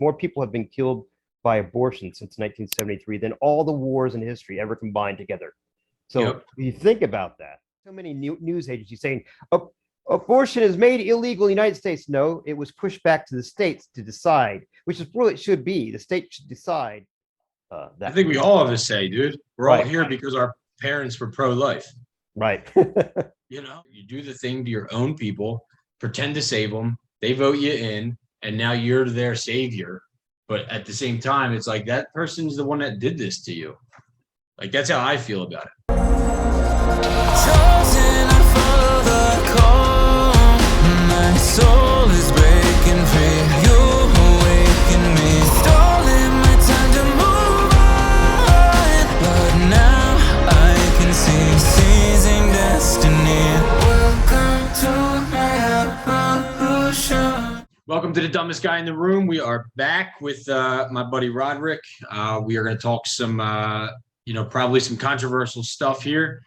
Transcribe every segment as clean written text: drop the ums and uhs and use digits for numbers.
more people have been killed by abortion since 1973 than all the wars in history ever combined together. So you think about that. So many news agencies saying abortion is made illegal in the United States. No, it was pushed back to the states to decide, which is really it should be. The state should decide. I think we all have a say, dude. We're all here because our parents were pro-life. Right. You do the thing to your own people, pretend to save them. They vote you in, and now you're their savior. But at the same time, it's like that person's the one that did this to you. Like, that's how I feel about it. My soul is breaking free. You awaken me, stolen my time to move on. But now I can see seizing destiny. Welcome to my evolution. Welcome to the dumbest guy in the room. We are back with my buddy Roderick. We are going to talk some, probably some controversial stuff here.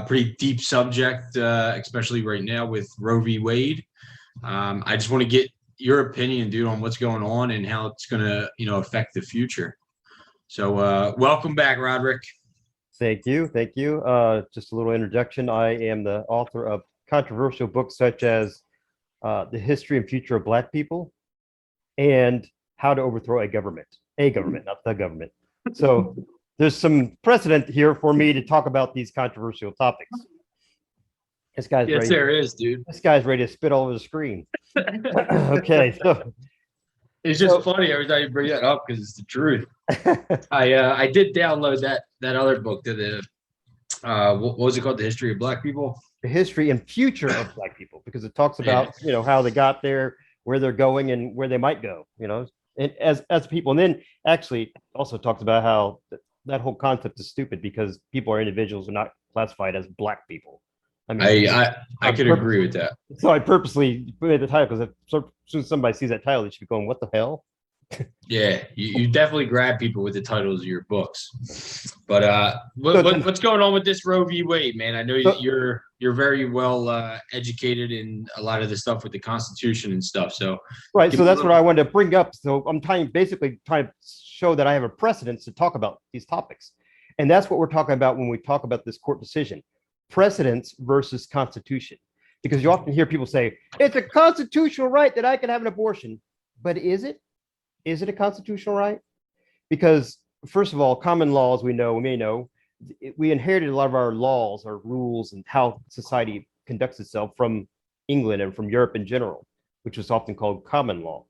Pretty deep subject, especially right now with Roe v. Wade. I just want to get your opinion, dude, on what's going on and how it's going to, affect the future. So welcome back, Roderick. Thank you. Just a little introduction. I am the author of controversial books such as The History and Future of Black People and How to Overthrow a Government, not the government. So there's some precedent here for me to talk about these controversial topics. This guy's ready. There is, dude. This guy's ready to spit all over the screen. Okay, so it's just funny every time you bring that up because it's the truth. I did download that other book to the what was it called? The History of Black People. The History and Future of Black People, because it talks about how they got there, where they're going, and where they might go. And as people, and then actually also talks about how that whole concept is stupid because people are individuals and not classified as Black people. I mean, I could agree with that. So I purposely put the title because as soon as somebody sees that title, they should be going, "What the hell?" Yeah, you definitely grab people with the titles of your books. But what's going on with this Roe v. Wade, man? I know you're very well educated in a lot of the stuff with the Constitution and stuff. So right, so that's what I wanted to bring up. So I'm basically trying to show that I have a precedence to talk about these topics, and that's what we're talking about when we talk about this court decision. Precedence versus Constitution, because you often hear people say it's a constitutional right that I can have an abortion, but is it a constitutional right? Because first of all, common law, as we may know, we inherited a lot of our laws, our rules, and how society conducts itself from England and from Europe in general, which was often called common law.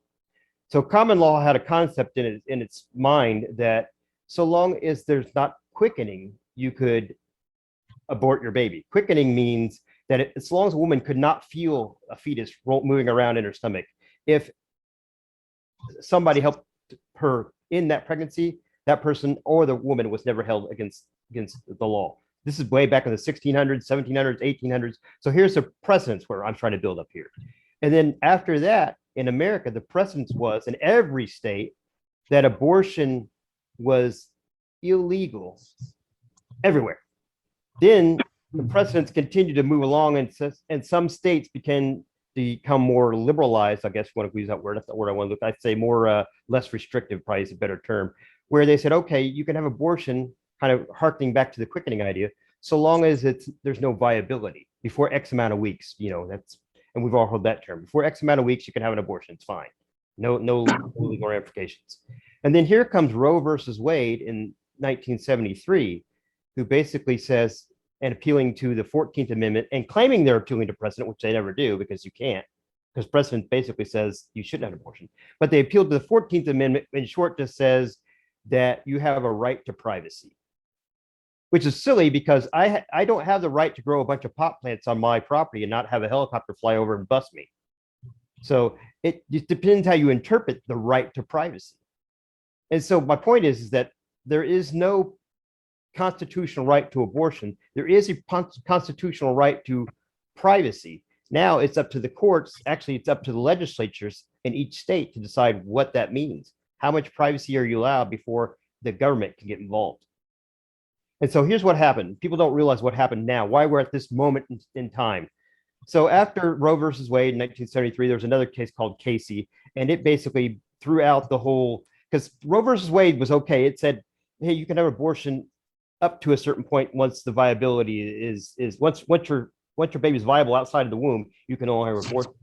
So common law had a concept in its mind that so long as there's not quickening, you could abort your baby. Quickening means that as long as a woman could not feel a fetus moving around in her stomach, if somebody helped her in that pregnancy, that person or the woman was never held against the law. This is way back in the 1600s, 1700s, 1800s. So here's a precedence where I'm trying to build up here. And then after that, in America, the precedence was in every state that abortion was illegal everywhere. Then the precedents continued to move along, and some states become more liberalized. I guess when we use that word, that's the word I want to look. I'd say more less restrictive, probably is a better term. Where they said, okay, you can have abortion, kind of harkening back to the quickening idea, so long as there's no viability before X amount of weeks. And we've all heard that term. Before X amount of weeks, you can have an abortion. It's fine. No legal ramifications. And then here comes Roe versus Wade in 1973. Who basically says, and appealing to the 14th Amendment and claiming they're appealing to precedent, which they never do because you can't, because precedent basically says you shouldn't have an abortion. But they appealed to the 14th Amendment, in short, just says that you have a right to privacy, which is silly because I don't have the right to grow a bunch of pot plants on my property and not have a helicopter fly over and bust me. So it just depends how you interpret the right to privacy. And so my point is that there is no constitutional right to abortion. There is a constitutional right to privacy. Now it's up to the courts. Actually, it's up to the legislatures in each state to decide what that means. How much privacy are you allowed before the government can get involved? And so here's what happened. People don't realize what happened now, why we're at this moment in time. So after Roe versus Wade in 1973, there was another case called Casey, and it basically throughout the whole, because Roe versus Wade was okay. It said, hey, you can have abortion up to a certain point once the viability is once your baby's viable outside of the womb, you can only have abortion.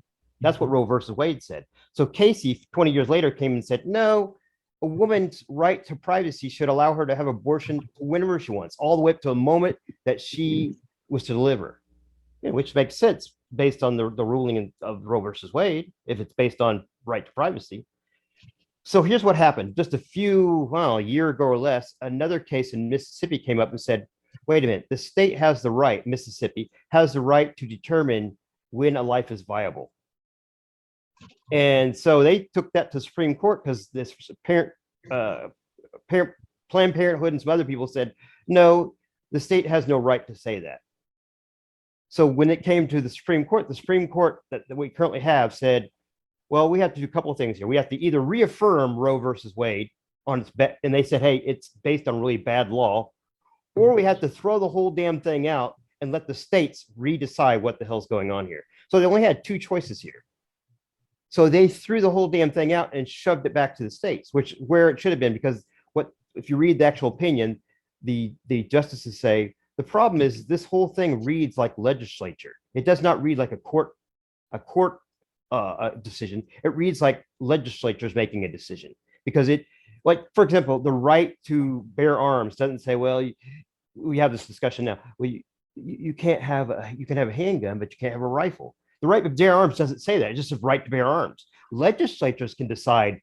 That's what Roe versus Wade said. So Casey, 20 years later, came and said, no, a woman's right to privacy should allow her to have abortion whenever she wants, all the way up to a moment that she was to deliver, which makes sense based on the ruling of Roe versus Wade, if it's based on right to privacy. So here's what happened. Just a year ago or less, another case in Mississippi came up and said, wait a minute, the state has the right, Mississippi has the right to determine when a life is viable. And so they took that to the Supreme Court because this Planned Parenthood and some other people said, no, the state has no right to say that. So when it came to the Supreme Court that we currently have said, well, we have to do a couple of things here. We have to either reaffirm Roe versus Wade on its and they said, hey, it's based on really bad law, or we have to throw the whole damn thing out and let the states redecide what the hell's going on here. So they only had two choices here. So they threw the whole damn thing out and shoved it back to the states, where it should have been, because if you read the actual opinion, the justices say the problem is this whole thing reads like legislature. It does not read like a court decision. It reads like legislatures making a decision, because it, like, for example, the right to bear arms doesn't say, well, we have this discussion now. Well, you can't have you can have a handgun, but you can't have a rifle. The right to bear arms doesn't say that. It just says right to bear arms. Legislatures can decide,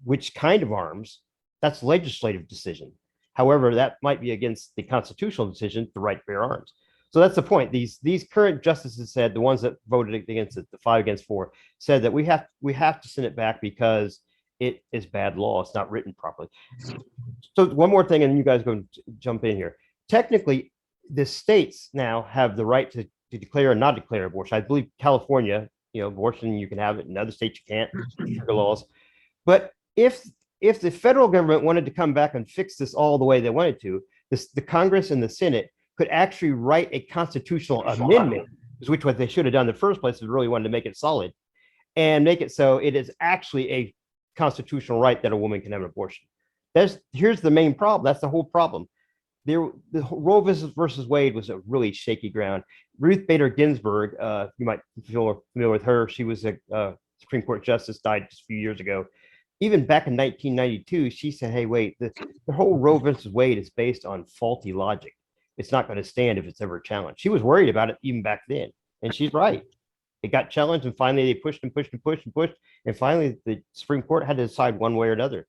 which kind of arms. That's legislative decision. However, that might be against the constitutional decision, the right to bear arms. So that's the point. These current justices said, the ones that voted against it, the 5-4, said that we have to send it back because it is bad law. It's not written properly. So one more thing, and you guys go jump in here. Technically, the states now have the right to declare or not declare abortion. I believe California, abortion, you can have it. In other states, you can't. Sugar laws. But if the federal government wanted to come back and fix this all the way they wanted to, the Congress and the Senate could actually write a constitutional amendment, which what they should have done in the first place is really wanted to make it solid and make it so it is actually a constitutional right that a woman can have an abortion. Here's the main problem. That's the whole problem. The Roe versus Wade was a really shaky ground. Ruth Bader Ginsburg, you might feel familiar with her. She was a Supreme Court justice, died just a few years ago. Even back in 1992, she said, hey, wait, the whole Roe versus Wade is based on faulty logic. It's not going to stand if it's ever challenged. She was worried about it even back then. And she's right. It got challenged, and finally they pushed and pushed and pushed and pushed. And finally, the Supreme Court had to decide one way or another.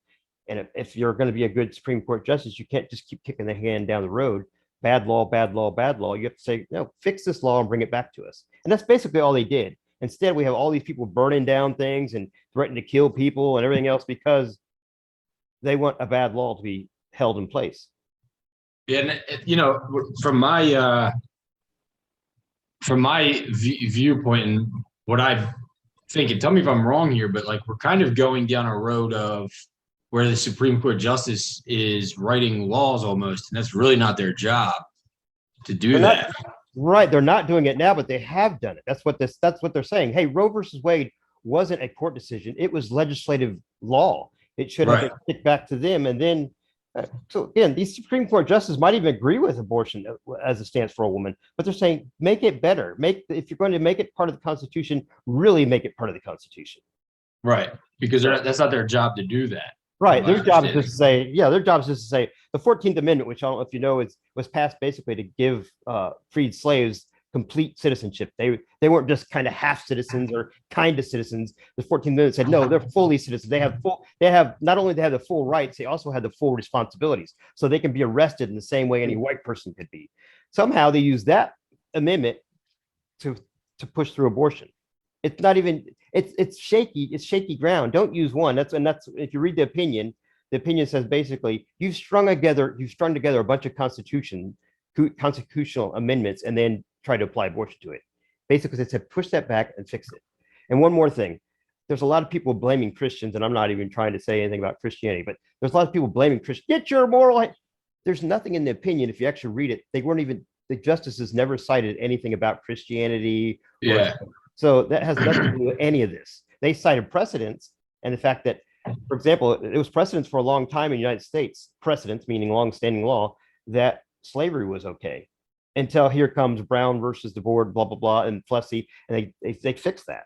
And if you're going to be a good Supreme Court justice, you can't just keep kicking the hand down the road. Bad law, bad law, bad law. You have to say, no, fix this law and bring it back to us. And that's basically all they did. Instead, we have all these people burning down things and threatening to kill people and everything else because they want a bad law to be held in place. And from my viewpoint and what I think, and tell me if I'm wrong here, but like we're kind of going down a road of where the Supreme Court justice is writing laws almost, and that's really not their job to do that. Right, they're not doing it now, but they have done it. That's what they're saying. Hey, Roe versus Wade wasn't a court decision; it was legislative law. It should have been kicked back to them, and then. So again, these Supreme Court justices might even agree with abortion as a stance for a woman, but they're saying make it better. If you're going to make it part of the Constitution, really make it part of the Constitution. Right, because that's not their job to do that. Right, their job is just to say, the 14th Amendment, which I don't know if you know, was passed basically to give freed slaves complete citizenship. They weren't just kind of half citizens or kind of citizens. The 14th Amendment said no, they're fully citizens. They have not only the full rights, they also have the full responsibilities. So they can be arrested in the same way any white person could be. Somehow they use that amendment to push through abortion. It's not even it's shaky. It's shaky ground. Don't use one. That's if you read the opinion says basically you've strung together a bunch of constitutional amendments and then try to apply abortion to it. Basically, they said push that back and fix it. And one more thing, there's a lot of people blaming Christians, and I'm not even trying to say anything about Christianity, but there's a lot of people blaming Christians. Get your moral. There's nothing in the opinion. If you actually read it, the justices never cited anything about Christianity. Yeah. So that has nothing to do with any of this. They cited precedents and the fact that For example, it was precedents for a long time in the United States, precedents meaning long-standing law, that slavery was okay. Until here comes Brown versus the board, blah, blah, blah, and Plessy, and they fixed that.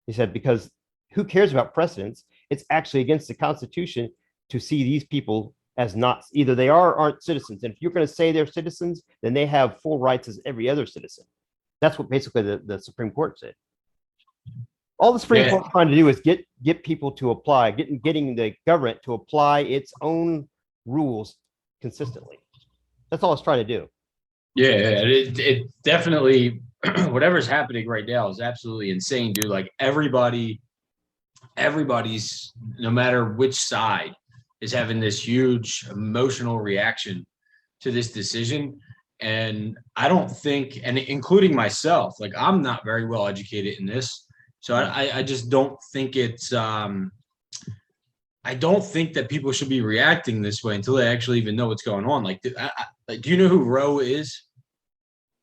He said, because who cares about precedents? It's actually against the Constitution to see these people as not, either they are or aren't citizens. And if you're going to say they're citizens, then they have full rights as every other citizen. That's what basically the Supreme Court said. All the Supreme Court's trying to do is get people to apply, getting the government to apply its own rules consistently. That's all it's trying to do. Yeah, it definitely, whatever's happening right now is absolutely insane, dude. Like everybody's, no matter which side, is having this huge emotional reaction to this decision. And I don't think, and including myself, like I'm not very well educated in this. So I just don't think it's, I don't think that people should be reacting this way until they actually even know what's going on. Like, do you know who Roe is?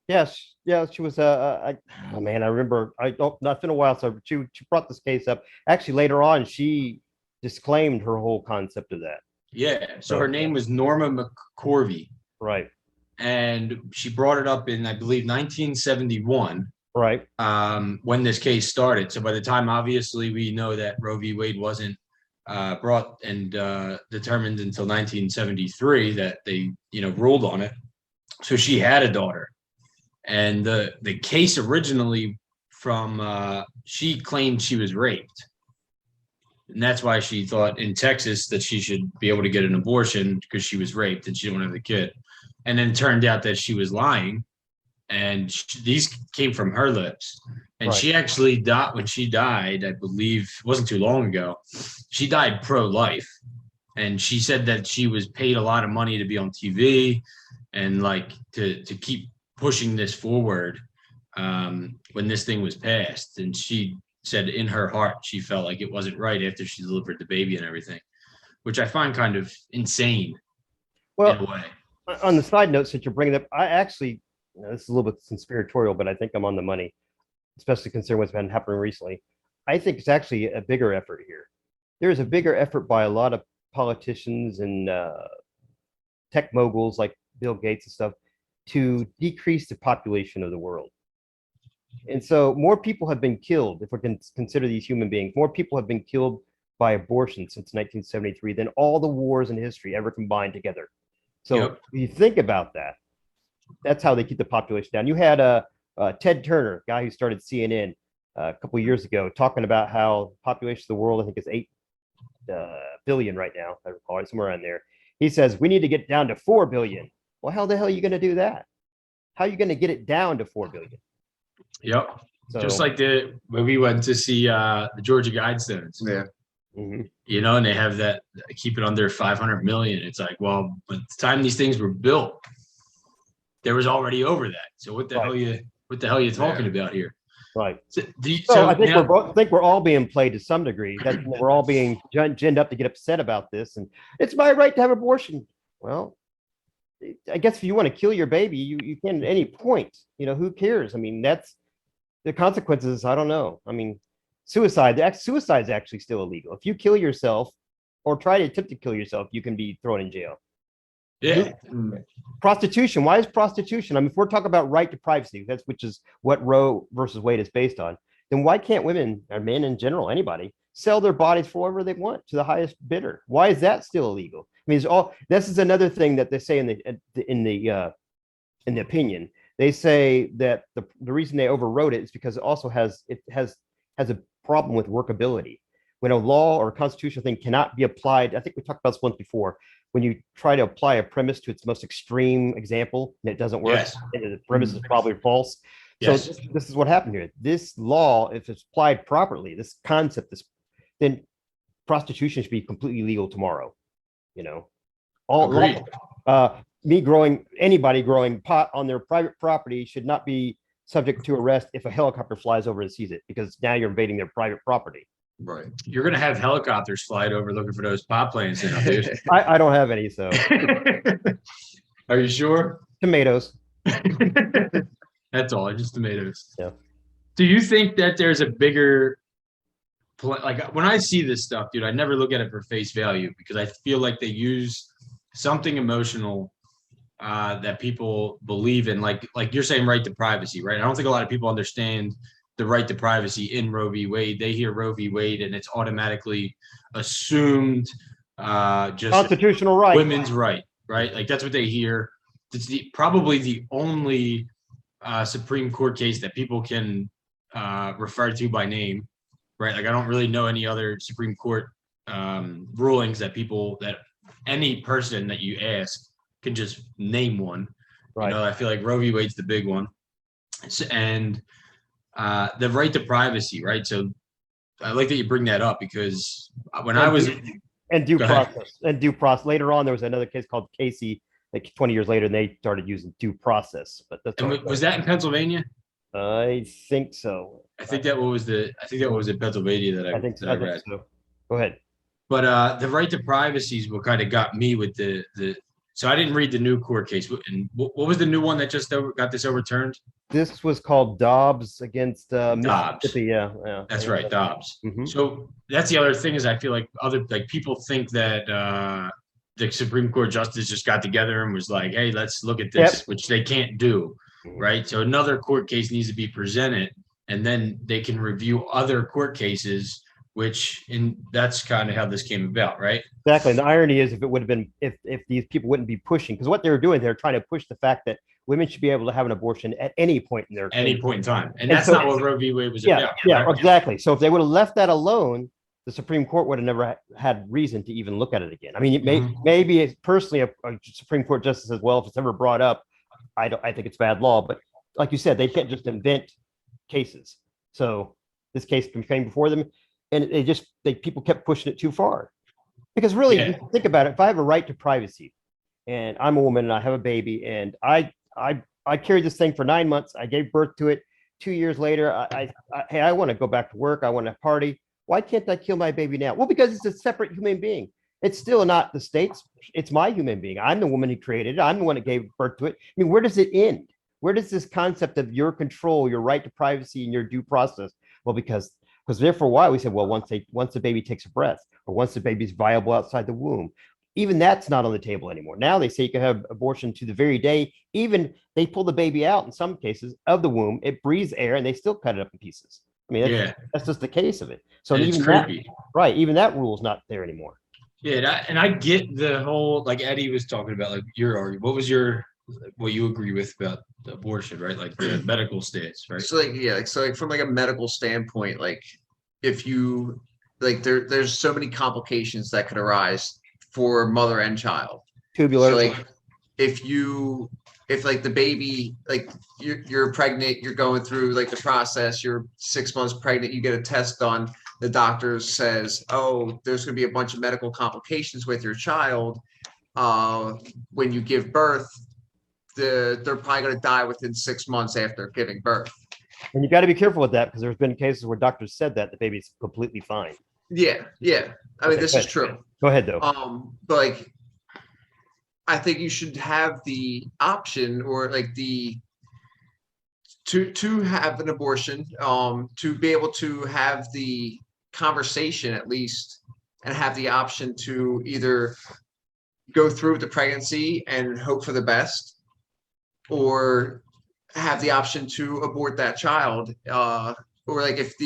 Yes, yeah, she was. Oh man, I remember. Not been a while. So she brought this case up. Actually, later on, she disclaimed her whole concept of that. Yeah. So her name was Norma McCorvey. Right. And she brought it up in, I believe, 1971. Right. When this case started. So by the time, obviously, we know that Roe v. Wade wasn't brought and determined until 1973 that they, ruled on it. So she had a daughter. And the case originally from, she claimed she was raped. And that's why she thought in Texas that she should be able to get an abortion because she was raped and she didn't want to have the kid. And then it turned out that she was lying. And these came from her lips. And Right. she actually died when she died, I believe, it wasn't too long ago. She died pro-life. And she said that she was paid a lot of money to be on TV and like to keep pushing this forward when this thing was passed. And she said in her heart, she felt like it wasn't right after she delivered the baby and everything, which I find kind of insane in a way. On the side notes that you're bringing up, I actually, this is a little bit conspiratorial, but I think I'm on the money, especially considering what's been happening recently. I think it's actually a bigger effort here. There is a bigger effort by a lot of politicians and tech moguls like Bill Gates and stuff to decrease the population of the world. And so more people have been killed, if we can consider these human beings, more people have been killed by abortion since 1973 than all the wars in history ever combined together. So if you think about that, that's how they keep the population down. You had Ted Turner, guy who started CNN a couple of years ago, talking about how the population of the world, I think, is 8 billion right now, if I recall it, somewhere around there. He says, we need to get down to 4 billion. Well, how the hell are you going to do that? How are you going to get it down to 4 billion? Yep. So, Just like when we went to see the Georgia Guidestones. Yeah. mhm. And they have that, keep it under 500 million. It's like, well, by the time these things were built, there was already over that. So what the hell are you talking about here? Right. So I think we're all being played to some degree. That we're all being ginned up to get upset about this, and it's my right to have abortion. Well, I guess if you want to kill your baby, you can at any point. Who cares? I mean, that's the consequences. I don't know. I mean, suicide is actually still illegal. If you kill yourself or try to attempt to kill yourself, you can be thrown in jail. Yeah. Prostitution. Why is prostitution? I mean, if we're talking about right to privacy, which is what Roe versus Wade is based on, then why can't women or men in general, anybody, sell their bodies for whatever they want to the highest bidder? Why is that still illegal? I mean, this is another thing that they say in the opinion. They say that the reason they overrode it is because it has a problem with workability. When a law or a constitutional thing cannot be applied, I think we talked about this once before, when you try to apply a premise to its most extreme example and it doesn't work, Yes. and the premise is probably false. Yes. So this is what happened here. This law, if it's applied properly, this concept, then prostitution should be completely legal tomorrow. Agreed. Anybody growing pot on their private property should not be subject to arrest if a helicopter flies over and sees it, because now you're invading their private property. Right. You're going to have helicopters flying over looking for those pot plants now, dude. I don't have any, so Are you sure? tomatoes. That's all, just tomatoes. Yeah. Do you think that there's a bigger like when I see this stuff, dude, I never look at it for face value because I feel like they use something emotional that people believe in, like you're saying, right to privacy, right? I don't think a lot of people understand the right to privacy in Roe v. Wade. They hear Roe v. Wade and it's automatically assumed just Constitutional right. women's right? Like that's what they hear. It's probably the only Supreme Court case that people can refer to by name, right? Like I don't really know any other Supreme Court rulings that any person that you ask can just name one. Right. I feel like Roe v. Wade's the big one. And the right to privacy, right? So I like that you bring that up because when I was due process. Later on, there was another case called Casey, like 20 years later, and they started using due process. But was that in Pennsylvania? I think so. I think that was in Pennsylvania that I read. So. Go ahead. But the right to privacy is what kind of got me with the. So I didn't read the new court case. And what was the new one that just got this overturned? This was called Dobbs against Dobbs. Mississippi. Yeah. That's right, Dobbs. Mm-hmm. So that's the other thing is I feel like people think that the Supreme Court justice just got together and was like, hey, let's look at this, which they can't do, right? So another court case needs to be presented, and then they can review other court cases, that's kind of how this came about, right? Exactly. And the irony is, if it would have been, if these people wouldn't be pushing, because what they were doing, they're trying to push the fact that women should be able to have an abortion at any point in their point in time, and that's not what Roe v. Wade was about. Yeah, right? Exactly. So if they would have left that alone, the Supreme Court would have never had reason to even look at it again. I mean, maybe personally, a Supreme Court justice says, well, if it's ever brought up, I think it's bad law. But like you said, they can't just invent cases. So this case came before them, and people kept pushing it too far. Because really, if you think about it, if I have a right to privacy, and I'm a woman and I have a baby, and I carried this thing for 9 months, I gave birth to it. 2 years later, I want to go back to work, I want to party. Why can't I kill my baby now? Well, because it's a separate human being. It's still not the state's. It's my human being. I'm the woman who created it. I'm the one that gave birth to it. I mean, where does it end? Where does this concept of your control, your right to privacy, and your due process? Well, because there for a while we said, well, once the baby takes a breath, or once the baby's viable outside the womb, even that's not on the table anymore. Now they say you can have abortion to the very day. Even they pull the baby out in some cases of the womb, it breathes air, and they still cut it up in pieces. I mean, that's just the case of it. So it's even creepy. Even that rule is not there anymore. Yeah, and I get the whole, like Eddie was talking about, like your argument. What was what you agree with about abortion, right? Like the medical stance, right? So from like a medical standpoint, like if you there's so many complications that could arise for mother and child. Tubular. So like if like the baby, like you're pregnant, you're going through like the process, you're 6 months pregnant, you get a test done, the doctor says, oh, there's going to be a bunch of medical complications with your child when you give birth. They're probably going to die within 6 months after giving birth. And you got to be careful with that, because there's been cases where doctors said that the baby's completely fine. Yeah. I mean, this is true. Go ahead, though. But like, I think you should have the option, or like to have an abortion, to be able to have the conversation at least, and have the option to either go through with the pregnancy and hope for the best, or have the option to abort that child. Or like if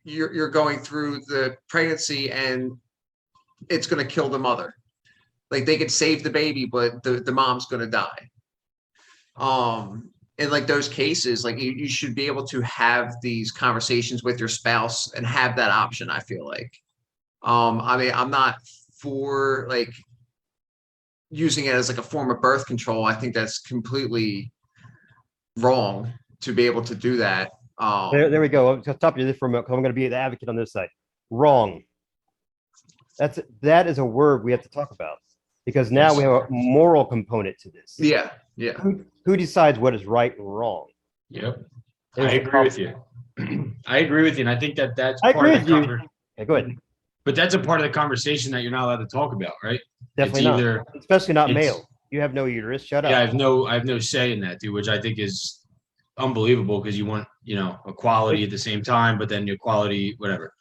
you're going through the pregnancy and it's going to kill the mother. Like they could save the baby, but the mom's going to die. In like those cases, like you should be able to have these conversations with your spouse and have that option, I feel like. I mean, I'm not for like using it as like a form of birth control. I think that's completely wrong to be able to do that. There we go. I'll stop you this for a minute, because I'm going to be the advocate on this side. Wrong. That is a word we have to talk about, because now we have a moral component to this. Yeah. Who decides what is right and wrong? Yep. I agree with you. I agree with you, and I think that's I part agree of the with you. Okay, go ahead. But that's a part of the conversation that you're not allowed to talk about, right? Definitely not. Especially not male. You have no uterus. Shut up. Yeah, I have no say in that, dude, which I think is unbelievable, because you want, equality at the same time, but then equality, whatever.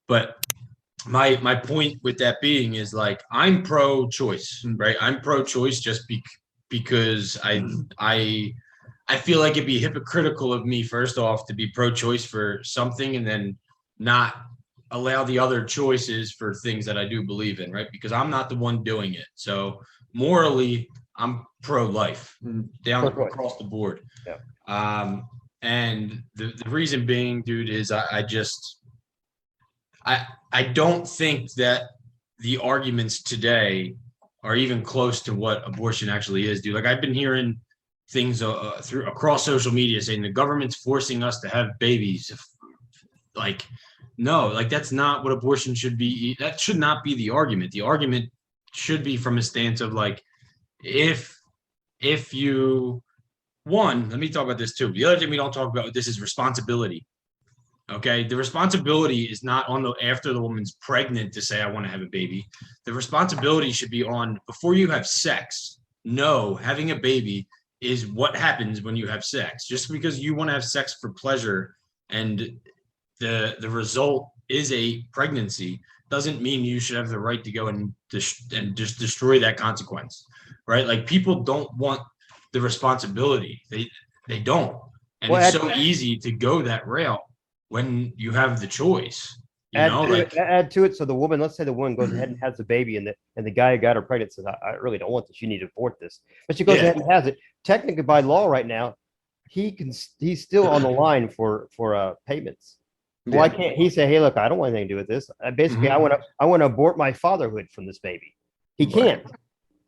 But my point with that being is like I'm pro-choice, right? I'm pro-choice just because I feel like it'd be hypocritical of me, first off, to be pro-choice for something and then not allow the other choices for things that I do believe in, right? Because I'm not the one doing it. So morally, I'm pro-life down across the board. Yeah. And the reason being, dude, is I don't think that the arguments today are even close to what abortion actually is, dude. Like I've been hearing things through across social media saying the government's forcing us to have babies. Like, no, like that's not what abortion should be. That should not be the argument. The argument should be from a stance of like, if you one, let me talk about this too. The other thing we don't talk about with this is responsibility. Okay, the responsibility is not on the after the woman's pregnant to say I want to have a baby. The responsibility should be on before you have sex. No, having a baby is what happens when you have sex. Just because you want to have sex for pleasure and the result is a pregnancy doesn't mean you should have the right to go and just destroy that consequence, right? Like people don't want the responsibility. They don't, and Well, it's so easy to go that route when you have the choice. You know, like add to it. So the woman, let's say the woman goes ahead and has the baby, and the guy who got her pregnant says, I really don't want this. You need to abort this. But she goes ahead and has it. Technically, by law, right now, he's still on the line for payments. Why can't he say, hey, look, I don't want anything to do with this. Basically, I want to abort my fatherhood from this baby. He can't.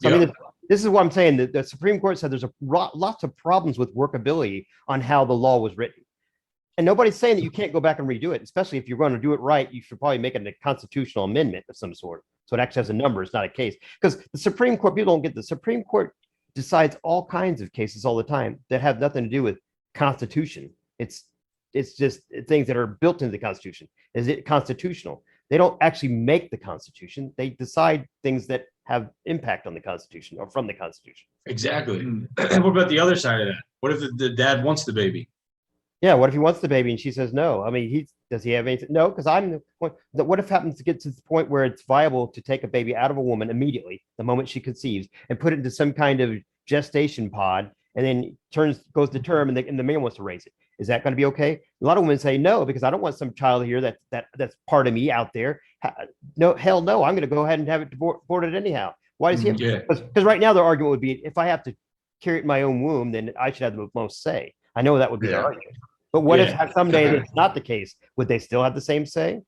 So, I mean, this is what I'm saying. The Supreme Court said there's lots of problems with workability on how the law was written. And nobody's saying that you can't go back and redo it, especially if you're going to do it right. You should probably make it a constitutional amendment of some sort. So it actually has a number. It's not a case. Because the Supreme Court, people don't get the Supreme Court decides all kinds of cases all the time that have nothing to do with Constitution. It's just things that are built into the Constitution. Is it constitutional? They don't actually make the Constitution. They decide things that have impact on the Constitution or from the Constitution. Exactly. What about the other side of that? What if the dad wants the baby? Yeah, what if he wants the baby and she says no? I mean, does he have anything? No, because what if happens to get to the point where it's viable to take a baby out of a woman immediately, the moment she conceives, and put it into some kind of gestation pod, and then goes to term, and the man wants to raise it? Is that going to be okay? A lot of women say no, because I don't want some child here that's part of me out there. No, hell no, I'm going to go ahead and have it aborted anyhow. Why does he have to? Because right now their argument would be, if I have to carry it in my own womb, then I should have the most say. I know that would be their argument. But what if someday it's not the case? Would they still have the same say?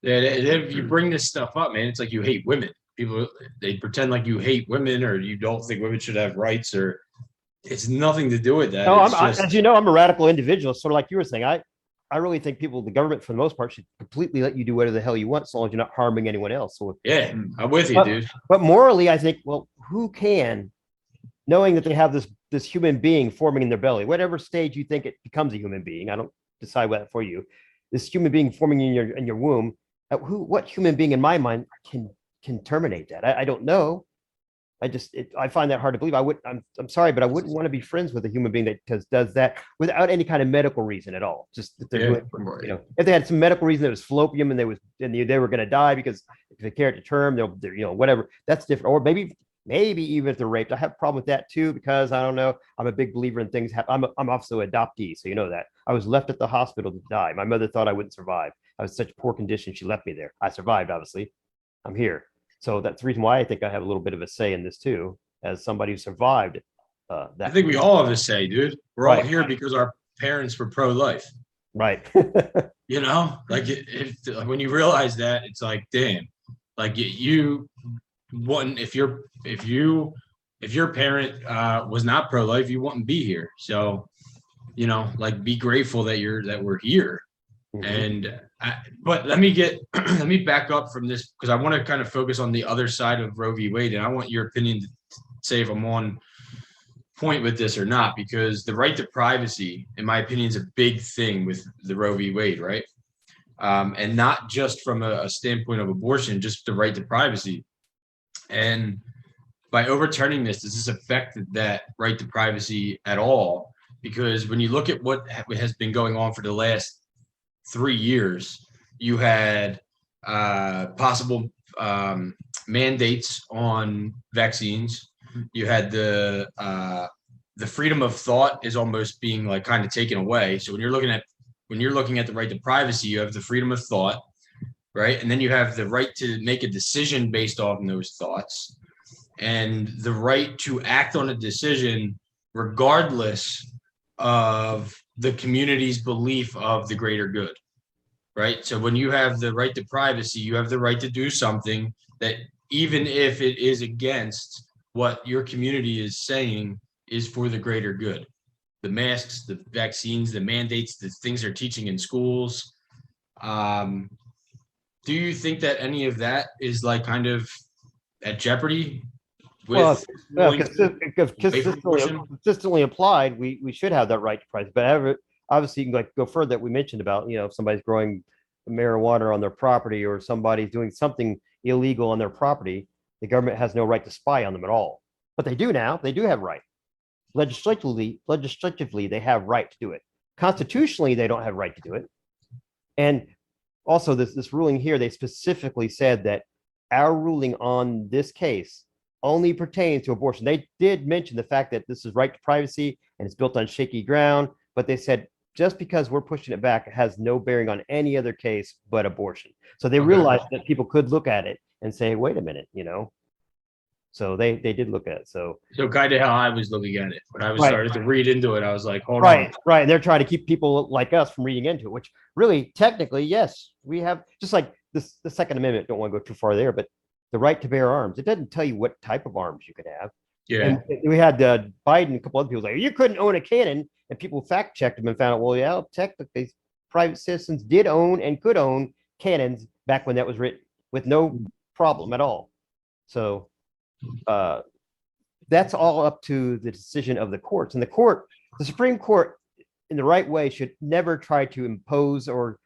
Yeah, if you bring this stuff up, man, it's like you hate women. People, they pretend like you hate women or you don't think women should have rights, or it's nothing to do with that. No, as you know, I'm a radical individual. Sort of like you were saying, I really think the government, for the most part, should completely let you do whatever the hell you want, as long as you're not harming anyone else. So yeah, I'm with you, dude. But morally, I think, well, who can, knowing that they have this human being forming in their belly, whatever stage you think it becomes a human being, I don't decide that for you. This human being forming in your womb, what human being in my mind can terminate that? I don't know. I find that hard to believe. I'm sorry, but I wouldn't want to be friends with a human being that does that without any kind of medical reason at all. Just that they're doing, if they had some medical reason that was fallopian and they were going to die because if they carry it to term, they're whatever. That's different. Or maybe even if they're raped. I have a problem with that too, because I don't know. I'm a big believer in things. I'm also an adoptee, so you know that. I was left at the hospital to die. My mother thought I wouldn't survive. I was in such poor condition. She left me there. I survived, obviously. I'm here. So that's the reason why I think I have a little bit of a say in this too, as somebody who survived. I think we all have a say, dude. We're all here because our parents were pro-life. Right. Like when you realize that, it's like, damn, like you wouldn't, if your parent was not pro-life, you wouldn't be here. So, like be grateful that we're here. Mm-hmm. But let me back up from this, because I want to kind of focus on the other side of Roe v. Wade, and I want your opinion to say if I'm on point with this or not, because the right to privacy, in my opinion, is a big thing with the Roe v. Wade, right? And not just from a standpoint of abortion, just the right to privacy. And by overturning this, does this affect that right to privacy at all? Because when you look at what has been going on for the last 3 years, You had possible mandates on vaccines. You had the freedom of thought is almost being like kind of taken away. So when you're looking at the right to privacy, you have the freedom of thought, right? And then you have the right to make a decision based off those thoughts, and the right to act on a decision regardless of the community's belief of the greater good, right? So when you have the right to privacy, you have the right to do something that, even if it is against what your community is saying, is for the greater good. The masks, the vaccines, the mandates, the things they're teaching in schools. Do you think that any of that is like kind of at jeopardy Well, with no, ruling because away from abortion? consistently applied, we should have that right to privacy. But obviously, you can like go further that we mentioned about, if somebody's growing marijuana on their property or somebody's doing something illegal on their property, the government has no right to spy on them at all. But they do now. They do have right. Legislatively, they have right to do it. Constitutionally, they don't have right to do it. And also, this ruling here, they specifically said that our ruling on this case only pertains to abortion. They did mention the fact that this is right to privacy and it's built on shaky ground, but they said just because we're pushing it back, it has no bearing on any other case but abortion. So they realized that people could look at it and say, wait a minute, So they did look at it. So kind of how I was looking at it when I was started to read into it. I was like, hold on. Right. And they're trying to keep people like us from reading into it, which really technically, yes, we have, just like this, the Second Amendment, don't want to go too far there, but the right to bear arms. It doesn't tell you what type of arms you could have. Yeah. And we had Biden, a couple other people like, you couldn't own a cannon. And people fact checked them and found out, well, yeah, technically private citizens did own and could own cannons back when that was written with no problem at all. So that's all up to the decision of the courts. And the Supreme Court, in the right way, should never try to impose or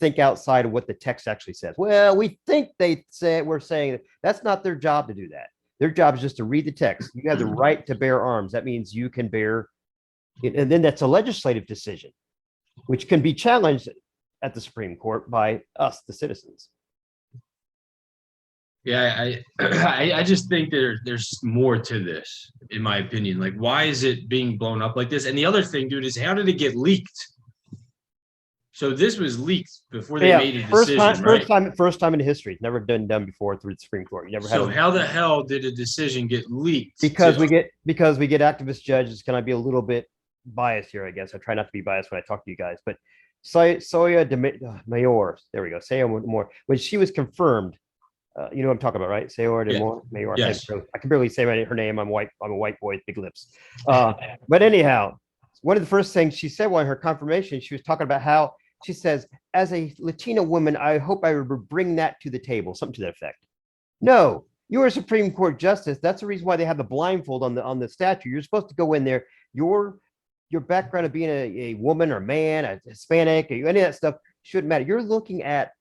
think outside of what the text actually says. Well, we think we're saying that. That's not their job to do that. Their job is just to read the text. You have the right to bear arms. That means you can bear, and then that's a legislative decision, which can be challenged at the Supreme Court by us, the citizens. Yeah, I just think there's more to this, in my opinion. Like, why is it being blown up like this? And the other thing, dude, is how did it get leaked? So this was leaked before they made a decision, right? First time in history. It's never been done before through the Supreme Court. You never had. So how the hell did a decision get leaked? Because we get activist judges. Can I be a little bit biased here? I guess I try not to be biased when I talk to you guys. But Soya de Mayor, there we go. Soya when she was confirmed. You know what I'm talking about, right? Soya de Mayor. Yes. I can barely say her name. I'm white. I'm a white boy with big lips. But anyhow, one of the first things she said when her confirmation, she was talking about how. She says, as a Latina woman, I hope I would bring that to the table, something to that effect. No, you're a Supreme Court justice. That's the reason why they have the blindfold on the statue. You're supposed to go in there. Your background of being a woman or man, a Hispanic, any of that stuff shouldn't matter. You're looking at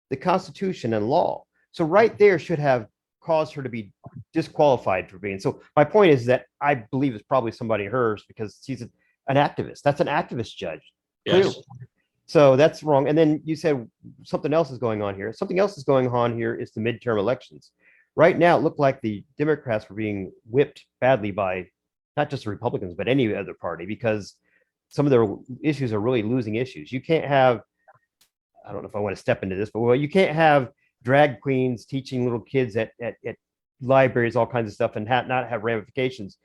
the Constitution and law. So right there should have caused her to be disqualified for being. So my point is that I believe it's probably somebody hers because she's an activist. That's an activist judge. Yes. Clearly. So that's wrong. And then you said something else is going on here. Something else is going on here is the midterm elections. Right now, it looked like the Democrats were being whipped badly by not just the Republicans, but any other party, because some of their issues are really losing issues. You can't have, I don't know if I want to step into this, but you can't have drag queens teaching little kids at libraries, all kinds of stuff, and not have ramifications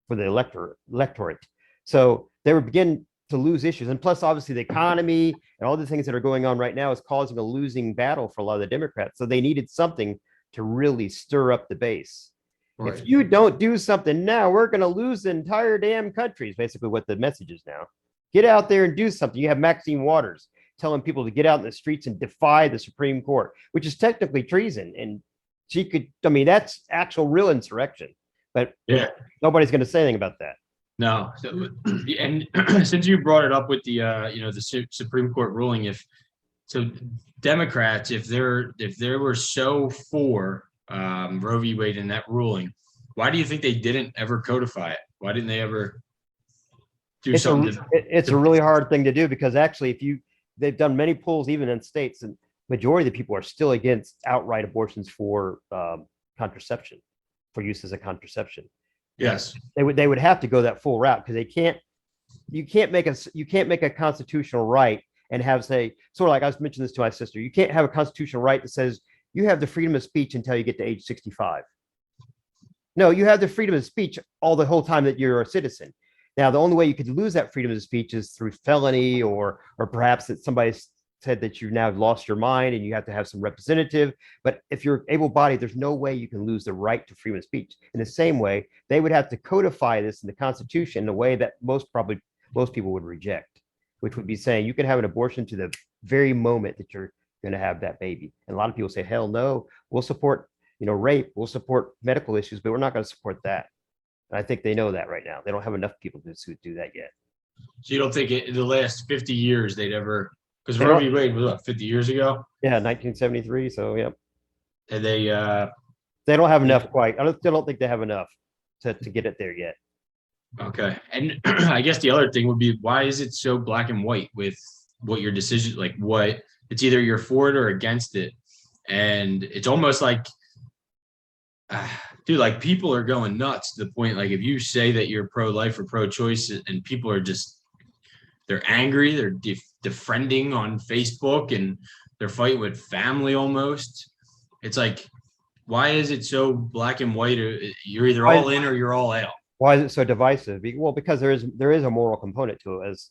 for the electorate. So they were beginning to lose issues. And plus, obviously, the economy and all the things that are going on right now is causing a losing battle for a lot of the Democrats. So they needed something to really stir up the base. Right. If you don't do something now, we're going to lose the entire damn country is basically what the message is now. Get out there and do something. You have Maxine Waters telling people to get out in the streets and defy the Supreme Court, which is technically treason. And she could, that's actual real insurrection. But nobody's going to say anything about that. No, and since you brought it up with the the Supreme Court ruling, Democrats, if they were so for Roe v. Wade in that ruling, why do you think they didn't ever codify it? Why didn't they ever do something? It's a really hard thing to do because actually, they've done many polls even in states, and majority of the people are still against outright abortions for contraception, for use as a contraception. Yes. They would have to go that full route because you can't make a constitutional right and have, say, sort of like I was mentioning this to my sister, you can't have a constitutional right that says you have the freedom of speech until you get to age 65. No, you have the freedom of speech the whole time that you're a citizen. Now, the only way you could lose that freedom of speech is through felony, or perhaps that somebody said that you now lost your mind and you have to have some representative. But if you're able-bodied, there's no way you can lose the right to freedom of speech. In the same way, they would have to codify this in the Constitution in a way that most people would reject, which would be saying you can have an abortion to the very moment that you're going to have that baby. And a lot of people say, hell no, we'll support, rape, we'll support medical issues, but we're not going to support that. And I think they know that right now. They don't have enough people to do that yet. So you don't think in the last 50 years they'd ever, because Roe v. Wade was what, 50 years ago? Yeah, 1973. So yeah. And they don't have enough quite. I still don't think they have enough to get it there yet. Okay. And I guess the other thing would be, why is it so black and white with what your decision, like what it's either you're for it or against it? And it's almost like, dude, like people are going nuts to the point, like if you say that you're pro-life or pro-choice and people are just, they're angry, they're defriending on Facebook and they're fighting with family almost. It's like, why is it so black and white? You're either all in or you're all out. Why is it so divisive? Well, because there is a moral component to it, as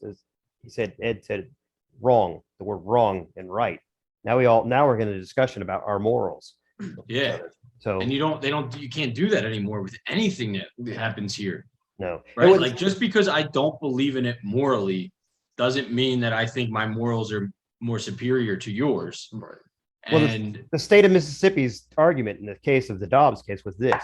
he said. Ed said, wrong. The word wrong and right. Now we're going to discussion about our morals. Yeah. So and you can't do that anymore with anything that happens here. No. Right. Like just because I don't believe in it morally doesn't mean that I think my morals are more superior to yours. Right. Well, the state of Mississippi's argument in the case of the Dobbs case was this.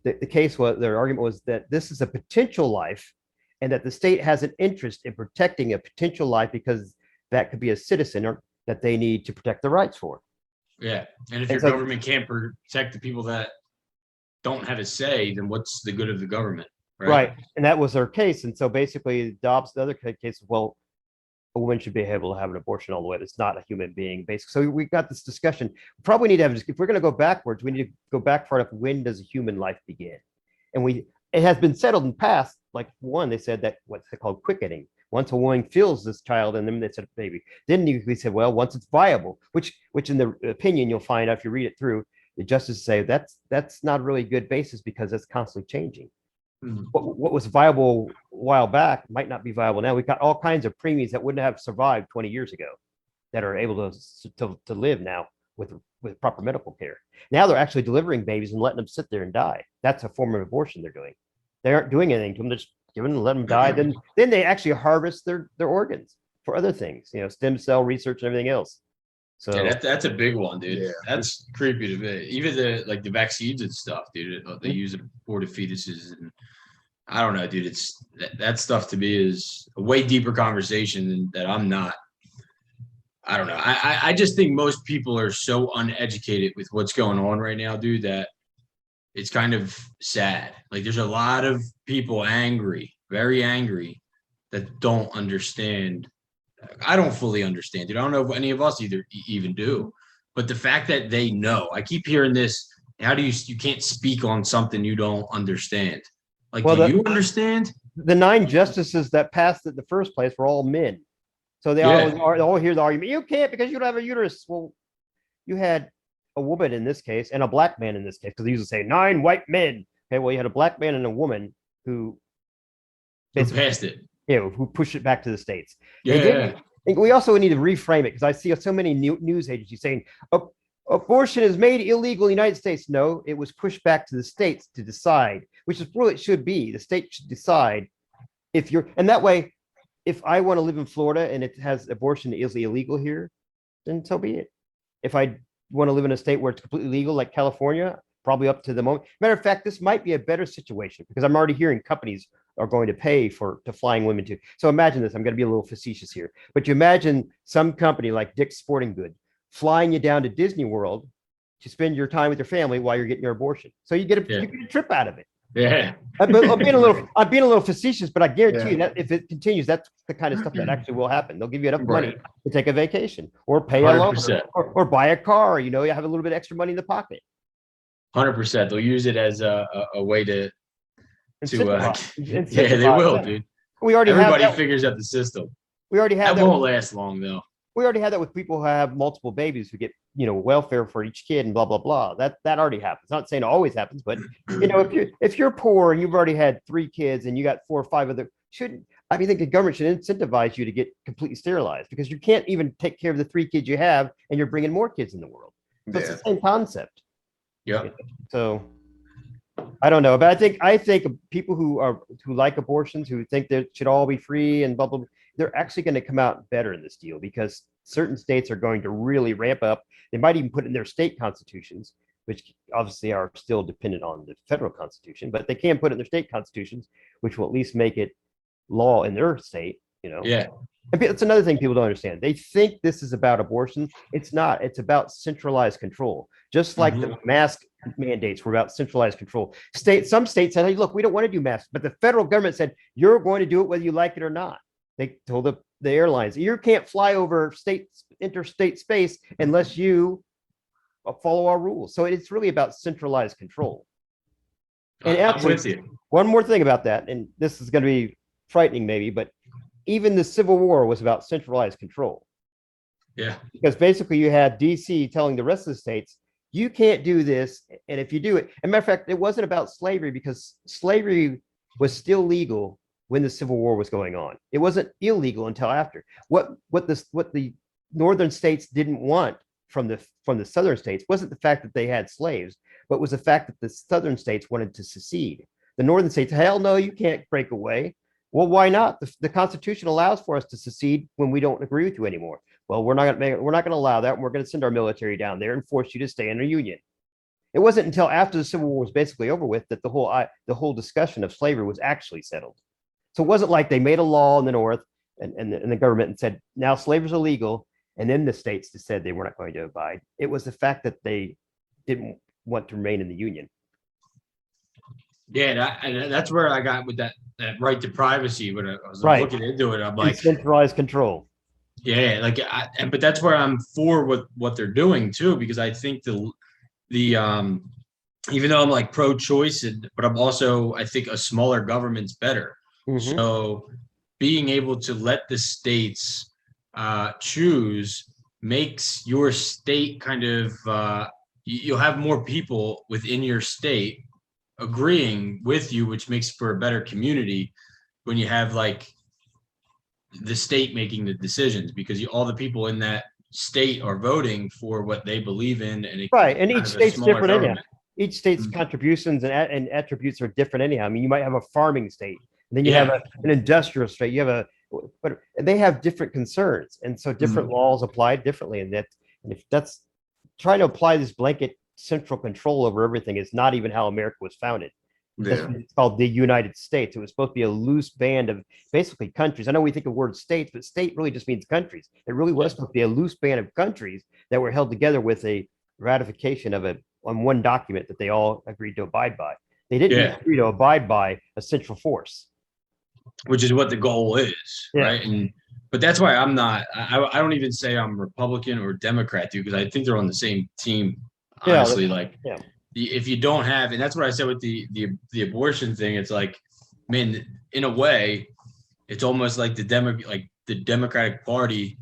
Their argument was that this is a potential life and that the state has an interest in protecting a potential life because that could be a citizen or that they need to protect their rights for. Yeah. And if your government can't protect the people that don't have a say, then what's the good of the government? Right. And that was their case. And so basically Dobbs, the other case, well, a woman should be able to have an abortion all the way. It's not a human being, basically. So we got this discussion. Probably need to have, if we're going to go backwards, we need to go back far enough. When does a human life begin? And it has been settled in the past. Like they said that what's called quickening. Once a woman feels this child, and then they said baby. Then we said, well, once it's viable, which in the opinion you'll find out if you read it through, the justices say that's not really a good basis because it's constantly changing. What was viable a while back might not be viable now. We've got all kinds of preemies that wouldn't have survived 20 years ago that are able to live now with proper medical care. Now they're actually delivering babies and letting them sit there and die. That's a form of abortion they're doing. They aren't doing anything to them. They're just giving them, letting them die. Then they actually harvest their organs for other things, stem cell research and everything else. So yeah, that's a big one, dude. Yeah. That's creepy to me. Even the vaccines and stuff, dude. They use aborted fetuses, and I don't know, dude. It's that stuff to me is a way deeper conversation that I'm not. I don't know. I just think most people are so uneducated with what's going on right now, dude, that it's kind of sad. Like there's a lot of people angry, very angry, that don't understand. I don't fully understand it. I don't know if any of us even do, but the fact that they know, I keep hearing this. How do you can't speak on something you don't understand? Like, well, do you understand? The 9 justices that passed it in the first place were all men. So they all hear the argument. You can't because you don't have a uterus. Well, you had a woman in this case and a black man in this case, because they usually say 9 white men. Okay, well, you had a black man and a woman who passed it. Yeah, who pushed it back to the states. Yeah. We also need to reframe it because I see so many news agencies saying abortion is made illegal in the United States. No, it was pushed back to the states to decide, which is really it should be. The state should decide and that way, if I want to live in Florida and it has abortion is illegal here, then so be it. If I want to live in a state where it's completely legal, like California, probably up to the moment. Matter of fact, this might be a better situation because I'm already hearing companies are going to pay to flying women to. So imagine this. I'm going to be a little facetious here, but you imagine some company like Dick's Sporting Goods flying you down to Disney World to spend your time with your family while you're getting your abortion. So you get a trip out of it. Yeah. I'm being a little facetious, but I guarantee you that if it continues, that's the kind of stuff that actually will happen. They'll give you enough money Right. to take a vacation or pay a loan 100%. or buy a car. You have a little bit extra money in the pocket. 100%. They'll use it as a way to yeah, they will, dude. We already Everybody have that. figures out the system. We already have That that. won't last long though. We already had that with people who have multiple babies who get, welfare for each kid and blah, blah, blah. That already happens. Not saying it always happens, but if you're poor and you've already had 3 kids and you got 4 or 5 other, I think the government should incentivize you to get completely sterilized because you can't even take care of the 3 kids you have and you're bringing more kids in the world. So it's the same concept. Yeah. So I don't know, but I think people who like abortions, who think they should all be free and blah, blah, blah, they're actually going to come out better in this deal because certain states are going to really ramp up. They might even put in their state constitutions, which obviously are still dependent on the federal constitution, but they can put it in their state constitutions, which will at least make it law in their state, Yeah. And it's another thing people don't understand. They think this is about abortion. It's not. It's about centralized control. Just like the mask mandates were about centralized control. Some states said, hey, look, we don't want to do masks, but the federal government said, you're going to do it whether you like it or not. They told the airlines, you can't fly over interstate space unless you follow our rules. So it's really about centralized control. And actually, one more thing about that, and this is going to be frightening maybe, but even the Civil War was about centralized control. Yeah. Because basically you had DC telling the rest of the states, you can't do this. And if you do it, as a matter of fact, it wasn't about slavery because slavery was still legal when the Civil War was going on. It wasn't illegal until after. What the northern states didn't want from the southern states wasn't the fact that they had slaves, but was the fact that the southern states wanted to secede. The northern states, hell no, you can't break away. Well, why not? The Constitution allows for us to secede when we don't agree with you anymore. Well, we're not going to allow that. And we're going to send our military down there and force you to stay in a union. It wasn't until after the Civil War was basically over with that the whole discussion of slavery was actually settled. So it wasn't like they made a law in the North and the government and said, now slavery is illegal. And then the states just said they were not going to abide. It was the fact that they didn't want to remain in the Union. Yeah, that's where I got with that right to privacy. When I was looking into it, I'm like, centralized control. Yeah, but that's where I'm for what they're doing too, because I think the even though I'm like pro-choice, but I'm also, I think a smaller government's better. Mm-hmm. So being able to let the states choose makes your state kind of you'll have more people within your state agreeing with you, which makes for a better community when you have like the state making the decisions, because all the people in that state are voting for what they believe in, and and each state's different anyhow. Each state's contributions and attributes are different anyhow. I mean, you might have a farming state, and then you have an industrial state. You have but they have different concerns, and so different laws apply differently. And if that's trying to apply this blanket central control over everything is not even how America was founded. It's called the United States. It was supposed to be a loose band of basically countries. I know we think of the word states, but state really just means countries. It really was supposed to be a loose band of countries that were held together with a ratification on one document that they all agreed to abide by. They didn't agree to abide by a central force, which is what the goal is, right? But that's why I'm not. I don't even say I'm Republican or Democrat, dude, because I think they're on the same team. Honestly, if you don't have, and that's what I said with the abortion thing, it's like, man, in a way, it's almost like the Democratic Party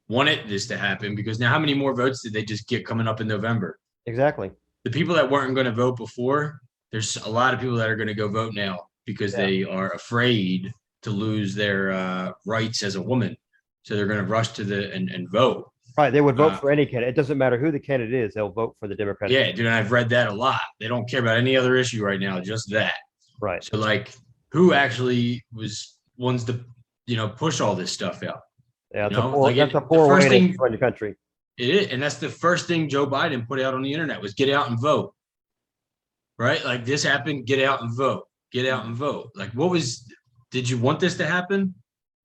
wanted this to happen, because now how many more votes did they just get coming up in November? Exactly. The people that weren't going to vote before, there's a lot of people that are going to go vote now because they are afraid to lose their rights as a woman. So they're going to rush to and vote. Right, they would vote for any candidate. It doesn't matter who the candidate is; they'll vote for the Democratic. Yeah, dude, I've read that a lot. They don't care about any other issue right now, just that. Right. So, like, who actually wants to, push all this stuff out? Yeah, that's a poor way to run the country. It is, and that's the first thing Joe Biden put out on the internet was get out and vote. Right, like this happened. Get out and vote. Get out and vote. Like, did you want this to happen?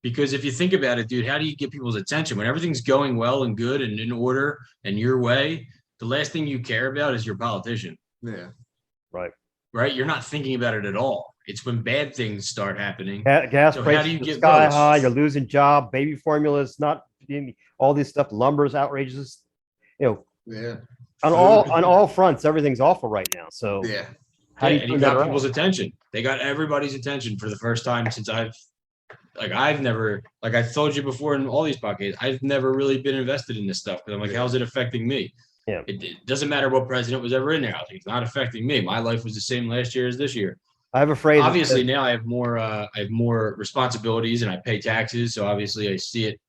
Because if you think about it, dude, how do you get people's attention when everything's going well and good and in order and your way? The last thing you care about is your politician. Yeah. Right. right? You're not thinking about it at all. It's when bad things start happening. Gas So how prices do you are get sky votes? high. You're losing job. Baby formulas not all this stuff. Lumber's outrageous. You know, Yeah. on all fronts, everything's awful right now. So Yeah. how do you and turn he that got around? people's attention. They got everybody's attention for the first time since I've never, like I told you before in all these podcasts, I've never really been invested in this stuff because I'm like, how's it affecting me? Yeah. It doesn't matter what president was ever in there. I was like, it's not affecting me. My life was the same last year as this year. I have a phrase. Obviously, now I have more responsibilities and I pay taxes, so obviously I see it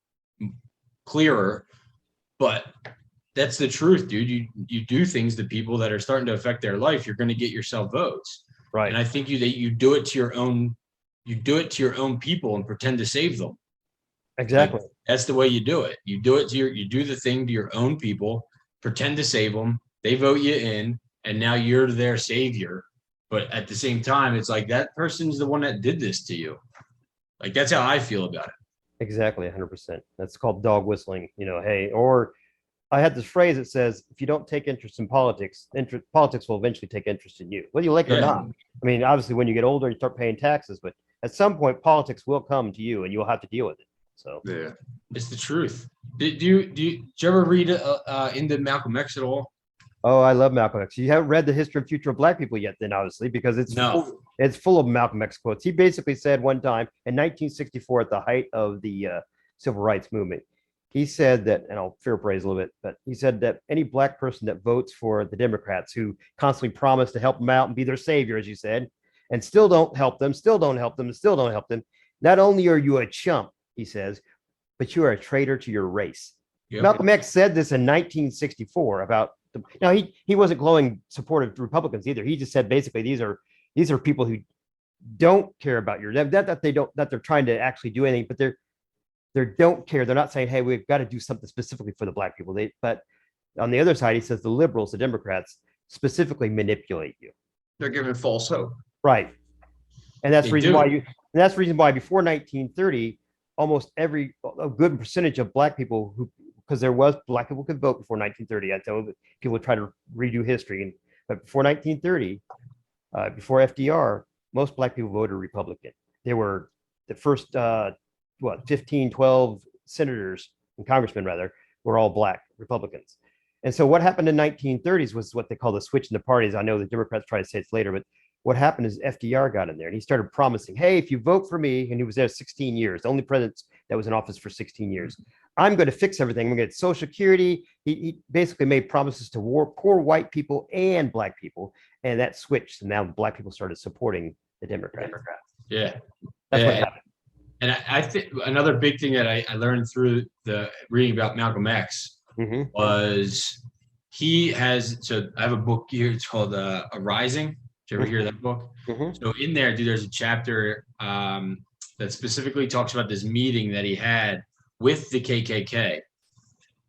clearer. But that's the truth, dude. You do things to people that are starting to affect their life, you're going to get yourself votes. Right. And I think you do it to your own. You do it to your own people and pretend to save them. Exactly. Like, that's the way you do it. You do it to you do the thing to your own people, pretend to save them. They vote you in, and now you're their savior. But at the same time, it's like that person's the one that did this to you. Like that's how I feel about it. Exactly. 100%. That's called dog whistling. Hey, or I had this phrase that says, if you don't take interest in politics, politics will eventually take interest in you, whether you like it or not. I mean, obviously, when you get older, you start paying taxes, but at some point, politics will come to you and you'll have to deal with it. So, Yeah. It's the truth. Did you ever read into Malcolm X at all? oh, I love Malcolm X. You haven't read The History and Future of Black People yet, then obviously, because it's full of Malcolm X quotes. He basically said one time in 1964, at the height of the civil rights movement, he said that, and I'll paraphrase a little bit, but he said that any black person that votes for the Democrats, who constantly promise to help them out and be their savior, as you said, and still don't help them, not only are you a chump, he says, but you are a traitor to your race. Yep. Malcolm X said this in 1964 about now he wasn't glowing supportive of Republicans either. He just said basically these are people who don't care about that they're trying to actually do anything, but they don't care. They're not saying, hey, we've got to do something specifically for the black people. But on the other side, he says the liberals, the Democrats, specifically manipulate you. They're giving false hope. Right. And that's They the reason do. why before 1930, almost a good percentage of black people because black people could vote before 1930. I tell people try to redo history, but before 1930, before FDR, most black people voted Republican. They were the first 15, 12 senators and congressmen rather were all black Republicans. And so what happened in 1930s was what they call the switch in the parties. I know the Democrats try to say it's later, but what happened is FDR got in there and he started promising, hey, if you vote for me, and he was there 16 years, the only president that was in office for 16 years, I'm going to fix everything. I'm going to get Social Security. He basically made promises to poor white people and black people. And that switched. And now black people started supporting the Democrats. Yeah. That's what happened. And I think another big thing that I learned through the reading about Malcolm X was I have a book here. It's called A Rising. Did you ever hear that book? So in there, dude, there's a chapter that specifically talks about this meeting that he had with the KKK.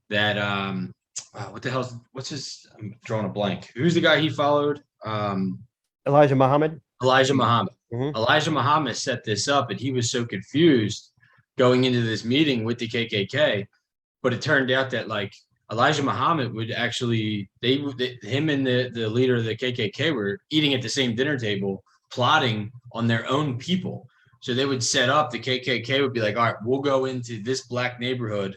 That I'm drawing a blank. Who's the guy he followed? Elijah Muhammad. Elijah Muhammad set this up, and he was so confused going into this meeting with the KKK. But it turned out that like Elijah Muhammad would actually, him and the leader of the KKK were eating at the same dinner table, plotting on their own people. So they would set up, the KKK would be like, all right, we'll go into this black neighborhood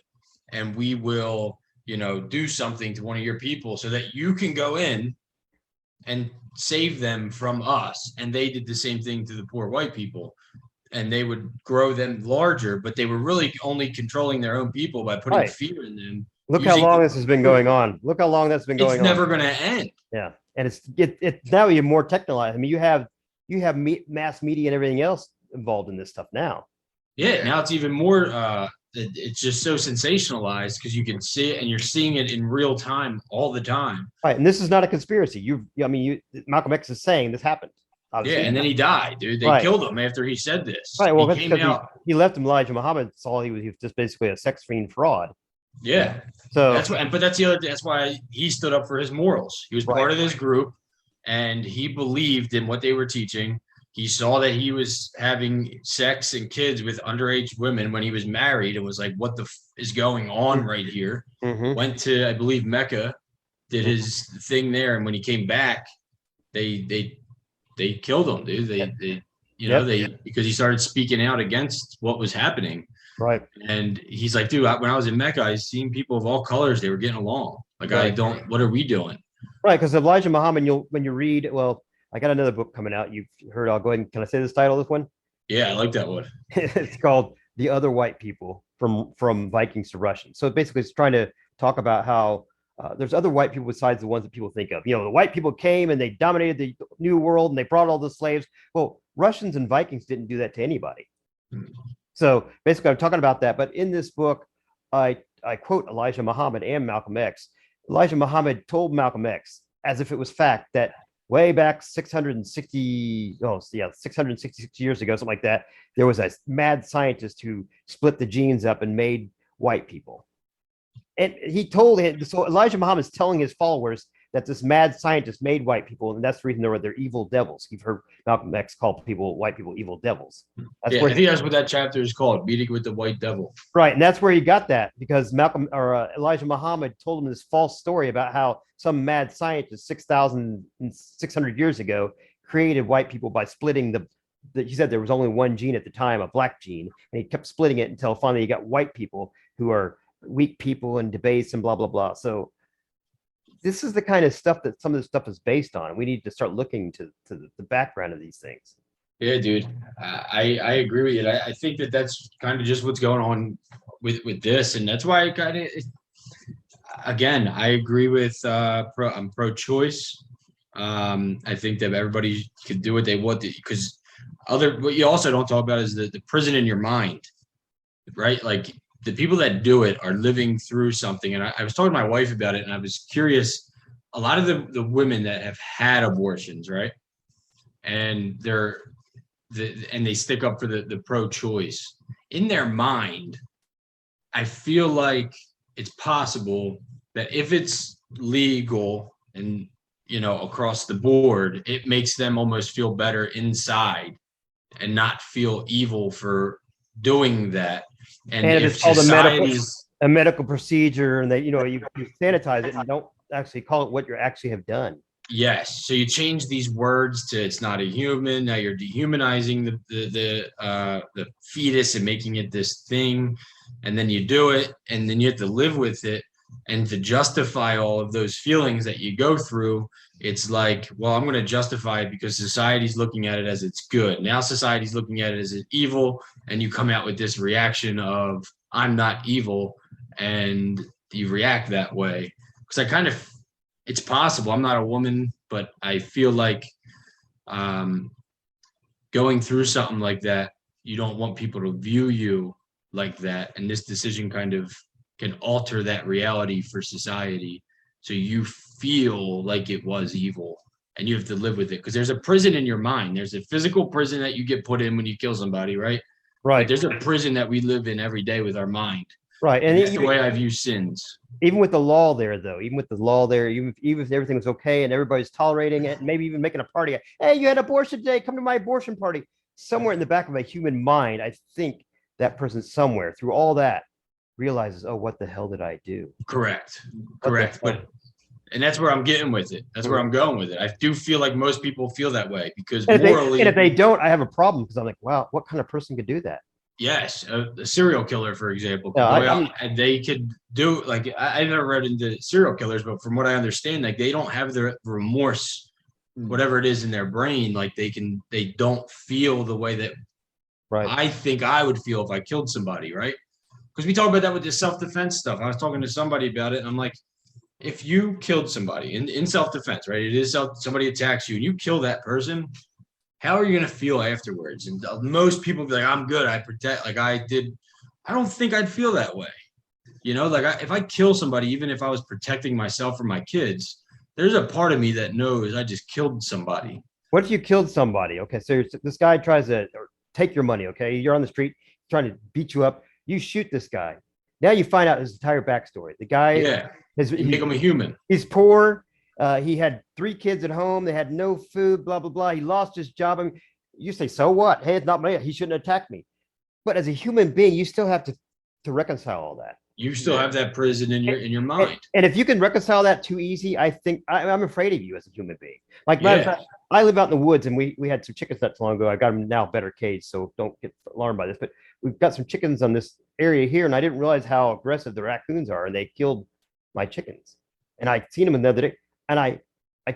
and we will, do something to one of your people so that you can go in and save them from us. And they did the same thing to the poor white people. And they would grow them larger, but they were really only controlling their own people by putting fear in them. Look how long this has been going on. Look how long that's been going on. It's never going to end. Yeah, and it's now even more technologized. I mean, you have mass media and everything else involved in this stuff now. Yeah, now it's even more. It's just so sensationalized because you can see it and you're seeing it in real time all the time. Right, and this is not a conspiracy. Malcolm X is saying this happened. Obviously. Yeah, and then he died, dude. They killed him after he said this. Right. Well, he left him. Elijah Muhammad saw he was just basically a sex fiend fraud. Yeah. So that's why he stood up for his morals. He was part of this group, and he believed in what they were teaching. He saw that he was having sex and kids with underage women when he was married, and was like, "What the is going on right here?" Went to, I believe, Mecca, did his thing there, and when he came back, they they killed him, dude. Because he started speaking out against what was happening. Right. And he's like, dude, when I was in Mecca, I seen people of all colors. They were getting along. Like, Right. what are we doing? Right. Because Elijah Muhammad, when you read, well, I got another book coming out. You've heard, I'll go ahead and, can I say this title, this one? Yeah, I like that one. It's called The Other White People from Vikings to Russians. So basically it's trying to talk about how there's other white people besides the ones that people think of. The white people came and they dominated the new world and they brought all the slaves. Well, Russians and Vikings didn't do that to anybody. So basically I'm talking about that. But in this book, I quote Elijah Muhammad and Malcolm X. Elijah Muhammad told Malcolm X, as if it was fact, that way back 666 years ago, something like that, there was a mad scientist who split the genes up and made white people. And he told him, so Elijah Muhammad is telling his followers that this mad scientist made white people, and that's the reason they're evil devils. You've heard Malcolm X call white people evil devils. I think that's what that chapter is called, Meeting with the White Devil. Right, and that's where he got that, because Elijah Muhammad told him this false story about how some mad scientist 6,600 years ago created white people by splitting he said there was only one gene at the time, a black gene, and he kept splitting it until finally he got white people who are weak people and debased and blah, blah, blah. So this is the kind of stuff that some of this stuff is based on. We need to start looking to the background of these things. Yeah, dude, I agree with you. I think that's kind of just what's going on with this, and that's why I kind of, again, I agree with I'm pro-choice. I think that everybody can do what they want, because what you also don't talk about is the prison in your mind, right? Like, the people that do it are living through something. And I was talking to my wife about it, and I was curious. A lot of the women that have had abortions, right? And they stick up for the pro-choice. In their mind, I feel like it's possible that if it's legal and, across the board, it makes them almost feel better inside and not feel evil for doing that. And it's called a medical procedure, and you sanitize it and don't actually call it what you actually have done. Yes. So you change these words to it's not a human. Now you're dehumanizing the fetus and making it this thing. And then you do it, and then you have to live with it. And to justify all of those feelings that you go through, it's like, well, I'm going to justify it because society's looking at it as it's good. Now society's looking at it as evil, and you come out with this reaction of, I'm not evil, and you react that way. Because it's possible, I'm not a woman, but I feel like going through something like that, you don't want people to view you like that. And this decision kind of can alter that reality for society. So you feel like it was evil, and you have to live with it, because there's a prison in your mind. There's a physical prison that you get put in when you kill somebody, right? Right. There's a prison that we live in every day with our mind. Right. And that's the way I view sins. Even with the law there, even if everything was okay and everybody's tolerating it, and maybe even making a party. Hey, you had abortion today, come to my abortion party. Somewhere in the back of a human mind, I think that person somewhere through all that realizes, oh, what the hell did I do? Correct. And that's where I'm getting with it. That's where I'm going with it. I do feel like most people feel that way, because morally. And if they don't, I have a problem, because I'm like, wow, what kind of person could do that? Yes, a serial killer, for example. And they could do, like, I never read into serial killers, but from what I understand, like, they don't have the remorse, whatever it is in their brain. Like, they don't feel the way that I think I would feel if I killed somebody, right? Because we talk about that with the self-defense stuff. I was talking to somebody about it, and I'm like, if you killed somebody in self-defense, right? It is somebody attacks you and you kill that person. How are you going to feel afterwards? And most people be like, I'm good. I protect, like I did. I don't think I'd feel that way. If I kill somebody, even if I was protecting myself or my kids, there's a part of me that knows I just killed somebody. What if you killed somebody? Okay, so this guy tries to take your money, okay? You're on the street trying to beat you up. You shoot this guy. Now you find out his entire backstory. The guy, you make him a human. He's poor. He had 3 kids at home. They had no food, blah, blah, blah. He lost his job. I mean, you say, so what? Hey, it's not me. He shouldn't attack me. But as a human being, you still have to reconcile all that. You still have that prison in your mind. And if you can reconcile that too easy, I think I'm afraid of you as a human being. Like, I live out in the woods, and we had some chickens not too long ago. I got them now better caged, so don't get alarmed by this. But we've got some chickens on this area here, and I didn't realize how aggressive the raccoons are, and they killed my chickens. And I seen them the other day, and I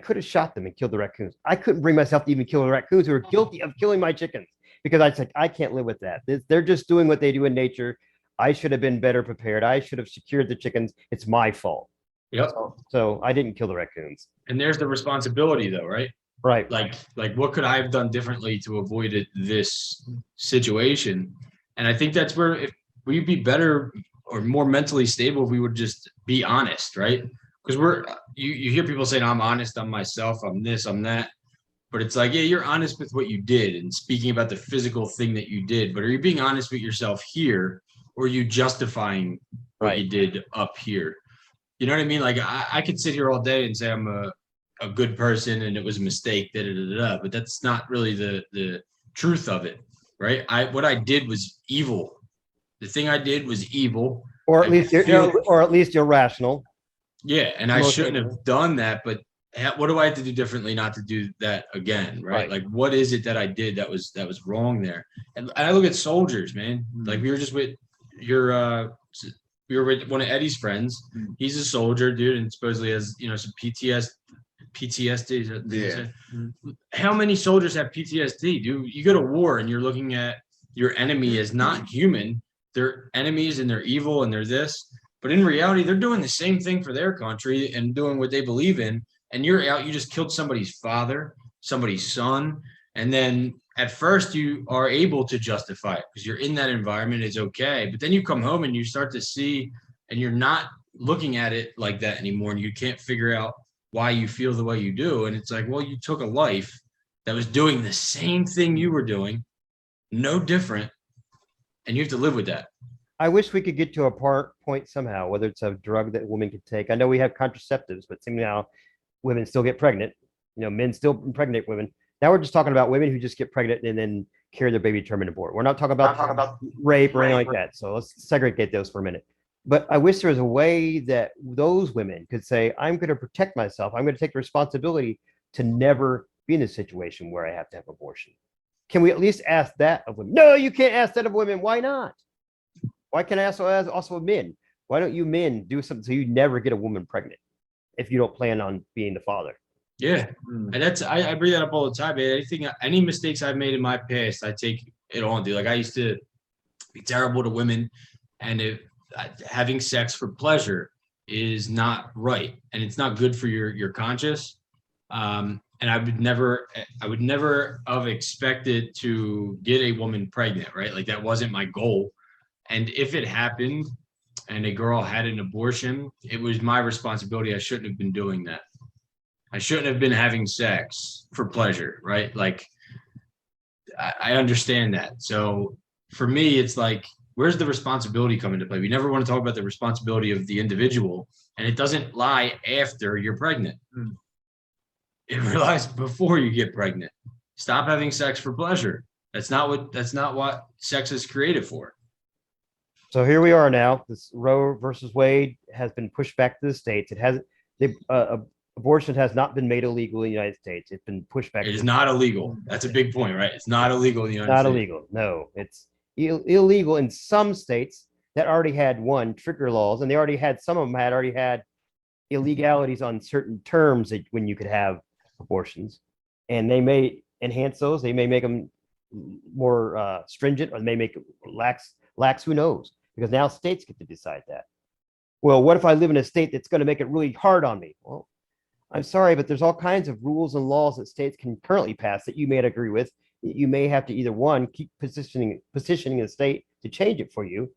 could have shot them and killed the raccoons. I couldn't bring myself to even kill the raccoons who were guilty of killing my chickens because I said I can't live with that. They're just doing what they do in nature. I should have been better prepared. I should have secured the chickens. It's my fault. Yep. So I didn't kill the raccoons. And there's the responsibility though, right? Right. Like what could I have done differently to avoid this situation? And I think that's where if we'd be better or more mentally stable if we would just be honest, right? Because you hear people saying, I'm honest, I'm myself, I'm this, I'm that. But it's like, yeah, you're honest with what you did and speaking about the physical thing that you did. But are you being honest with yourself here, or are you justifying what you did up here? You know what I mean? Like I could sit here all day and say I'm a good person and it was a mistake, but that's not really the truth of it, right? What I did was evil. The thing I did was evil. Or at least you're rational. Yeah, and I shouldn't have done that, but what do I have to do differently not to do that again, right? Like what is it that I did that was wrong there? And I look at soldiers, man. Like we were just with we were with one of Eddie's friends. He's a soldier, dude, and supposedly has, some PTSD. Yeah. How many soldiers have PTSD? Dude, you go to war and you're looking at your enemy as not human. They're enemies and they're evil and they're this. But in reality, they're doing the same thing for their country and doing what they believe in. And you're out, you just killed somebody's father, somebody's son. And then at first you are able to justify it because you're in that environment, it's okay. But then you come home and you start to see, and you're not looking at it like that anymore. And you can't figure out why you feel the way you do. And it's like, well, you took a life that was doing the same thing you were doing, no different. And you have to live with that. I wish we could get to a point somehow, whether it's a drug that women could take. I know we have contraceptives, but somehow women still get pregnant. Men still impregnate women. Now we're just talking about women who just get pregnant and then carry their baby term and abort. We're not talking about rape or anything like that. So let's segregate those for a minute. But I wish there was a way that those women could say, I'm going to protect myself. I'm going to take the responsibility to never be in a situation where I have to have abortion. Can we at least ask that of women? No, you can't ask that of women. Why not? Why can't I also of men? Why don't you men do something so you never get a woman pregnant if you don't plan on being the father? Yeah, and I bring that up all the time, man. Any mistakes I've made in my past, I take it on, dude. Like I used to be terrible to women, and having sex for pleasure is not right, and it's not good for your conscience. And I would never have expected to get a woman pregnant, right? Like that wasn't my goal. And if it happened and a girl had an abortion, it was my responsibility. I shouldn't have been doing that. I shouldn't have been having sex for pleasure, right? Like, I understand that. So for me, it's like, where's the responsibility come into play? We never want to talk about the responsibility of the individual, and it doesn't lie after you're pregnant. It relies before you get pregnant. Stop having sex for pleasure. That's not what sex is created for. So here we are now. This Roe versus Wade has been pushed back to the states. It hasn't. Abortion has not been made illegal in the United States. It's been pushed back. It is not illegal. That's a big point, right? It's not illegal in the United States. Not illegal. No, it's illegal in some states that already had trigger laws, and some of them had already had illegalities on certain terms when you could have abortions, and they may enhance those. They may make them more stringent, or they may make it lax. Who knows? Because now states get to decide that. Well, what if I live in a state that's going to make it really hard on me? Well, I'm sorry, but there's all kinds of rules and laws that states can currently pass that you may not agree with. You may have to either keep petitioning the state to change it for you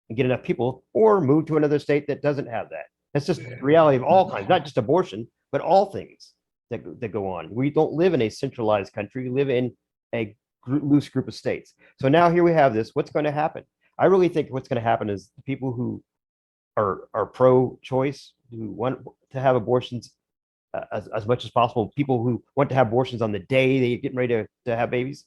and get enough people, or move to another state that doesn't have that. That's just the reality of all kinds, not just abortion, but all things that go on. We don't live in a centralized country. We live in a loose group of states. So now here we have this. What's going to happen? I really think what's going to happen is the people who are pro-choice, who want to have abortions as much as possible, people who want to have abortions on the day they're getting ready to have babies,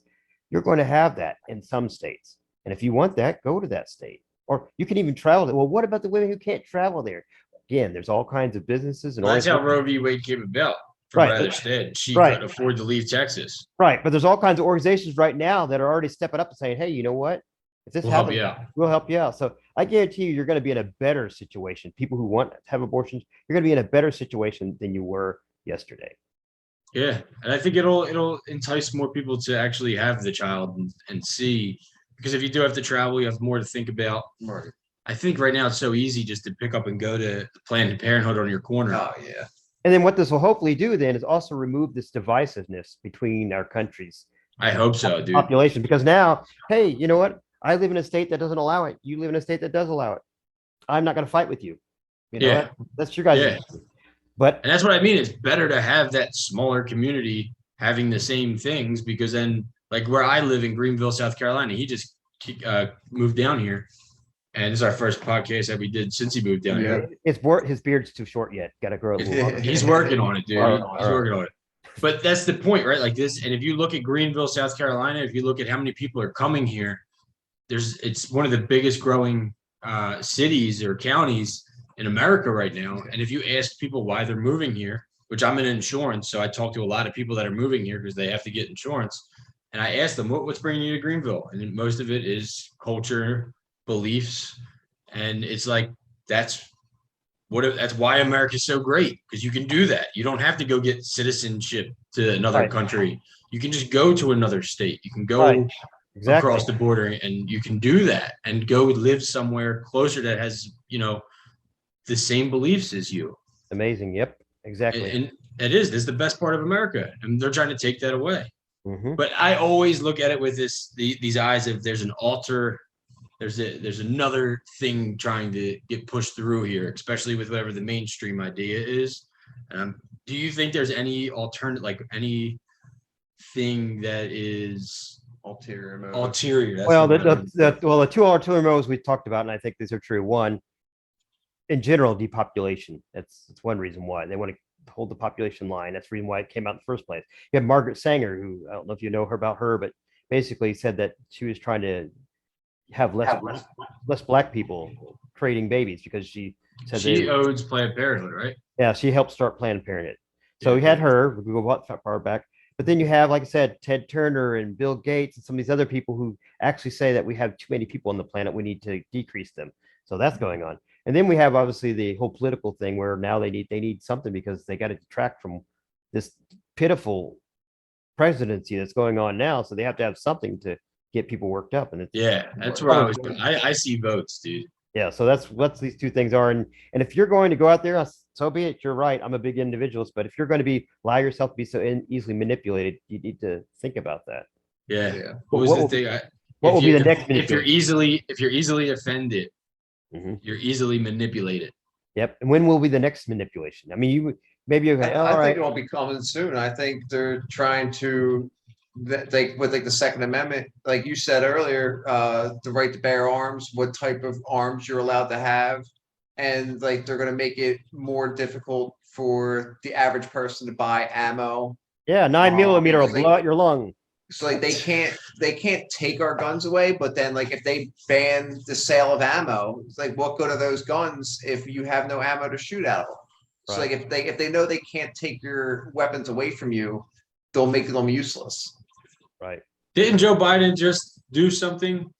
you're going to have that in some states. And if you want that, go to that state. Or you can even travel there. Well, what about the women who can't travel there? Again, there's all kinds of businesses. And that's how Roe v. Wade came about. Right. rather stay. She Right. could afford to leave Texas. Right. But there's all kinds of organizations right now that are already stepping up and saying, hey, you know what? If this We'll help happens, you out. we'll help you out. So I guarantee you're going to be in a better situation. People who want to have abortions, you're going to be in a better situation than you were yesterday. Yeah, and I think it'll entice more people to actually have the child and see, because if you do have to travel, you have more to think about. Right. I think right now it's so easy just to pick up and go to Planned Parenthood on your corner. Oh, yeah. And then what this will hopefully do then is also remove this divisiveness between our countries. I hope so, dude. Population, because now, hey, you know what? I live in a state that doesn't allow it. You live in a state that does allow it. I'm not going to fight with you. You know, Yeah. that's your guys. Yeah. But And that's what I mean. It's better to have that smaller community having the same things, because then, like where I live in Greenville, South Carolina, he just moved down here. And this is our first podcast that we did since he moved down here. his beard's too short yet. Got to grow a little longer. He's working on it, dude. All right. He's working on it. But that's the point, right? Like this. And if you look at Greenville, South Carolina, if you look at how many people are coming here, it's one of the biggest growing cities or counties in America right now. And if you ask people why they're moving here, which I'm in insurance, so I talk to a lot of people that are moving here because they have to get insurance. And I ask them, what's bringing you to Greenville? And most of it is culture, beliefs. And it's like, that's why America's so great, because you can do that. You don't have to go get citizenship to another Right. country. You can just go to another state. You can go Right. Exactly. across the border, and you can do that and go live somewhere closer that has, the same beliefs as you. Amazing. Yep. Exactly. And this is the best part of America, and they're trying to take that away. Mhm. But I always look at it with these eyes of there's an altar, there's another thing trying to get pushed through here, especially with whatever the mainstream idea is. Do you think there's any alternative, like anything that is Ulterior motive. ulterior? That's Well, the word. the two artillery modes we talked about, and I think these are true. One, in general, depopulation. That's one reason why they want to hold the population line. That's the reason why it came out in the first place. You have Margaret Sanger, who I don't know if you know about her, but basically said that she was trying to have less black people creating babies because she said She owns Planned Parenthood, right? yeah, she helped start Planned Parenthood. So we had her, we go far back. But then you have, like I said, Ted Turner and Bill Gates and some of these other people who actually say that we have too many people on the planet. We need to decrease them. So that's going on. And then we have obviously the whole political thing where now they need something because they got to detract from this pitiful presidency that's going on now. So they have to have something to get people worked up. And it's, Yeah, that's where I see votes, dude. yeah, so that's what these two things are. And if you're going to go out there, so be it. You're right. I'm a big individualist, but if you're going to allow yourself to be so easily manipulated, you need to think about that. Yeah. Yeah. What was the thing? What will be the next If you're manipulation? easily offended, Mhm. you're easily manipulated. Yep. And when will be the next manipulation? I mean, maybe you I all think right. it won't be coming soon. I think they're trying to, with the Second Amendment, like you said earlier, the right to bear arms, what type of arms you're allowed to have, and like they're going to make it more difficult for the average person to buy ammo. Yeah, 9mm will like- blow out your lung. So like they can't take our guns away, but then like if they ban the sale of ammo, it's like what good are those guns if you have no ammo to shoot out of them? So Right. like if they know they can't take your weapons away from you, they'll make them useless. Right. Didn't Joe Biden just do something?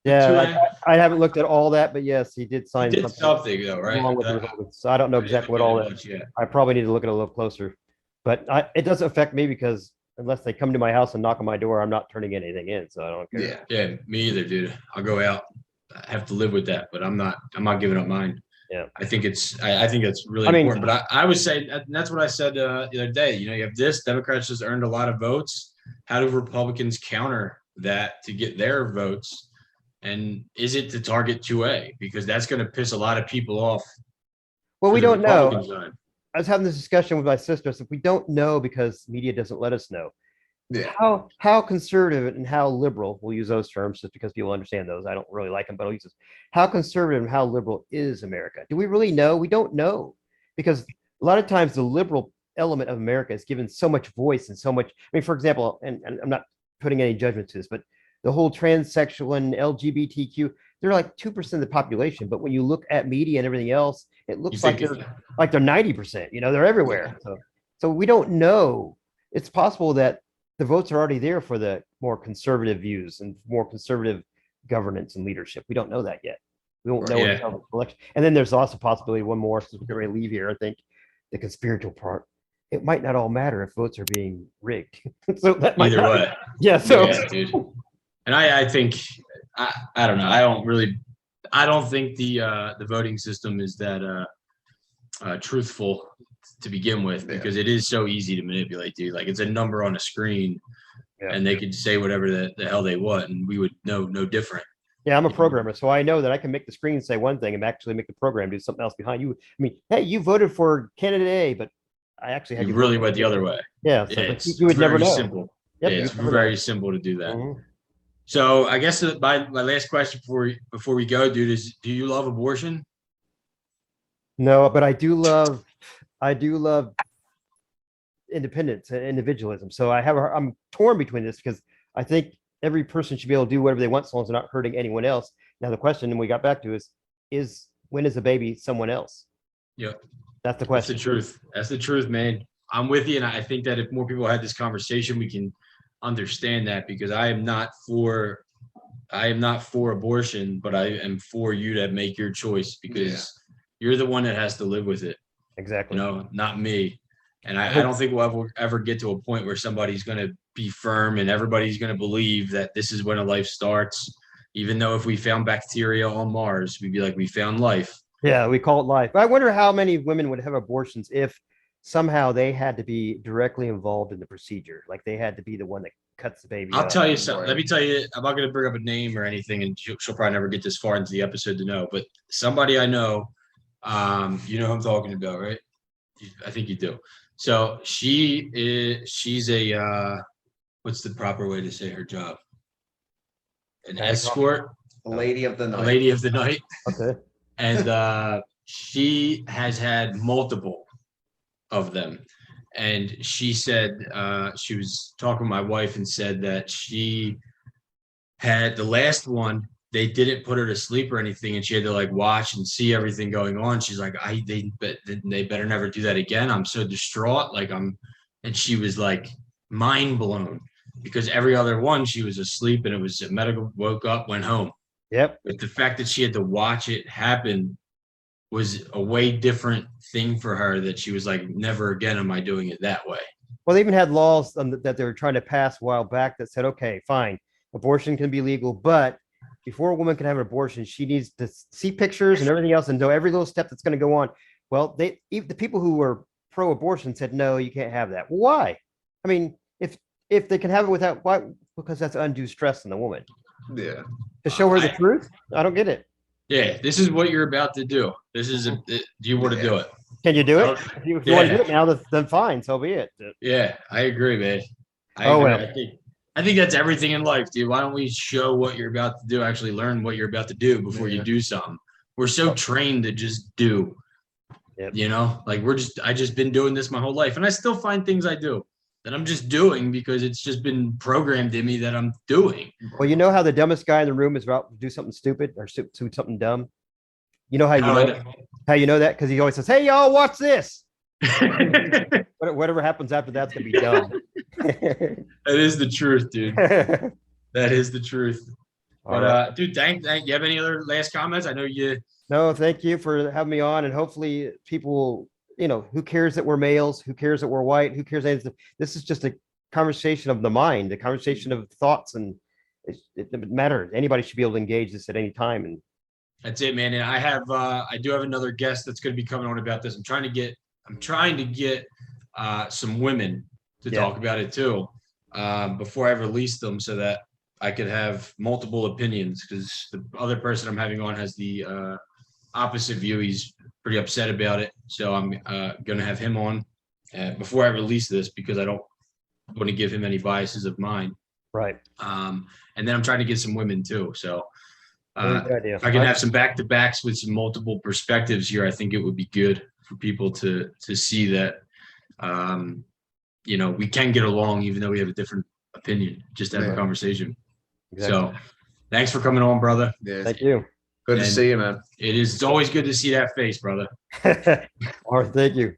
Yeah, I haven't looked at all that, but yes, he did He sign did something though, right? along with the Republicans. So I don't know exactly what all that. Yeah. I probably need to look at it a little closer, but it doesn't affect me because unless they come to my house and knock on my door, I'm not turning anything in, so I don't care. Yeah, me either, dude. I'll go out. I have to live with that, but I'm not giving up mine. Yeah. I think that's really I mean- important. But I was saying, and that's what I said the other day. You have this, Democrats just earned a lot of votes. How do Republicans counter that to get their votes? And is it to target 2A? Because that's going to piss a lot of people off. Well, we to the don't know. Republican side. I was having this discussion with my sister. So we don't know because media doesn't let us know. Yeah. How conservative and how liberal, we'll use those terms just because people understand those. I don't really like them, but I'll use this. How conservative and how liberal is America? Do we really know? We don't know because a lot of times the liberal element of America is given so much voice and so much. I mean, for example, and I'm not putting any judgment to this, but the whole transsexual and LGBTQ, they're like 2% of the population. But when you look at media and everything else, it looks like they're 90%. They're everywhere. So So we don't know. It's possible that the votes are already there for the more conservative views and more conservative governance and leadership. We don't know that yet. We won't know Yeah. until the election. And then there's also possibility one more, since we're going to leave here. I think the conspiratorial part. It might not all matter if votes are being rigged. So that might Either not- way. Yeah. So Yeah, dude. And I think I don't know. I don't think the voting system is that truthful to begin with, Yeah. because it is so easy to manipulate, dude. Like, it's a number on a screen, Yeah. and they could say whatever the hell they want, and we would know no different. yeah, I'm a programmer, so I know that I can make the screen say one thing and actually make the program do something else behind you. I mean, hey, you voted for candidate A, but I actually had You you really vote went for the other way. Yeah, so Yeah, but it's you would never very know. simple. Yep, Yeah, you it's would never very know. simple to do that. Mhm. So I guess my last question before we go, dude, is, do you love abortion? No, but I do love independence and individualism. So I'm torn between this because I think every person should be able to do whatever they want as long as they're not hurting anyone else. Now the question, and we got back to, is when is a baby someone else? Yep. That's the That's the question. truth. That's the truth, man. I'm with you, and I think that if more people had this conversation, we can understand that, because I am not for abortion, but I am for you to make your choice, because you're the one that has to live with it, Exactly. not me. And I don't think we'll ever get to a point where somebody's going to be firm and everybody's going to believe that this is when a life starts. Even though if we found bacteria on Mars, we'd be like, we found life. Yeah, we call it life. I wonder how many women would have abortions if somehow they had to be directly involved in the procedure, like they had to be the one that cuts the baby. I'll up. tell you something. Let me tell you, I'm not going to bring up a name or anything, and she'll probably never get this far into the episode to know, but somebody I know, you know who I'm talking about, right? I think you do. So she's a, what's the proper way to say her job? An escort, A lady of the a night. lady of the night. Okay. And she has had multiple of them. And she said, she was talking to my wife and said that she had the last one, they didn't put her to sleep or anything, and she had to like watch and see everything going on. She's like, they better never do that again. I'm so distraught. And she was like mind blown, because every other one she was asleep and it was a medical, woke up, went home. Yep. But the fact that she had to watch it happen was a way different thing for her, that she was like, never again am I doing it that way. Well, they even had laws that they were trying to pass a while back that said, okay, fine, abortion can be legal, but before a woman can have an abortion, she needs to see pictures and everything else and know every little step that's going to go on. Well, the people who were pro-abortion said, no, you can't have that. Why? I mean, if they can have it without, why? Because that's undue stress on the woman. Yeah. To show her the truth? I don't get it. Yeah, this is what you're about to do. Do you want to do it? Can you do it? If you want to do it now, then fine, so be it. Yeah, I agree, man. Oh, well. I think that's everything in life, dude. Why don't we show what you're about to do, actually learn what you're about to do before you do something? We're so trained to just do. Yep. Like I just been doing this my whole life, and I still find things I do that I'm just doing because it's just been programmed in me that I'm doing. Well, you know how the dumbest guy in the room is about to do something stupid or do something dumb? You know how you know that? Because he always says, hey, y'all, watch this. Whatever happens after that's going to be dumb. That is the truth, dude. That is the truth. But, right. Dude, thank you. Have any other last comments? I know you. No, thank you for having me on. And hopefully people, who cares that we're males? Who cares that we're white? Who cares? This is just a conversation of the mind, a conversation of thoughts, and it doesn't matter. Anybody should be able to engage this at any time. And That's it, man. And I do have another guest that's going to be coming on about this. I'm trying to get some women to talk about it too, before I release them, so that I could have multiple opinions, because the other person I'm having on has the opposite view. He's pretty upset about it. So I'm going to have him on before I release this, because I don't want to give him any biases of mine. right. And then I'm trying to get some women too. So Good idea. if I can have some back-to-backs with some multiple perspectives here, I think it would be good for people to see that, we can get along even though we have a different opinion, just to have a conversation. Exactly. So thanks for coming on, brother. Yeah. Thank you. Good to see you, man. It's always good to see that face, brother. All right, thank you.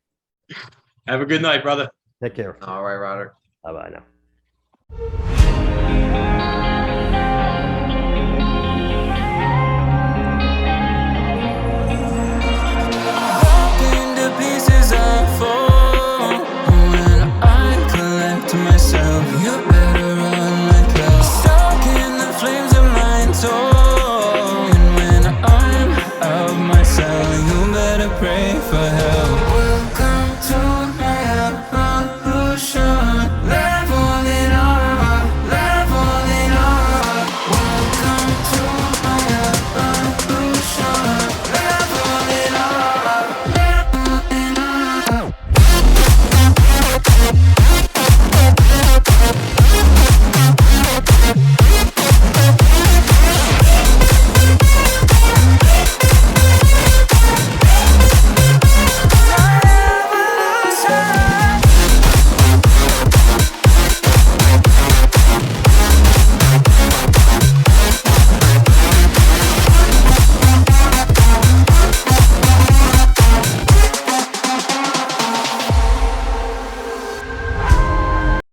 Have a good night, brother. Take care. All right, Roderick. Bye-bye now. Into pieces I fall when I collect myself. You better run like hell. Stuck in the flames of my soul. And when I'm out of my cell, you better pray.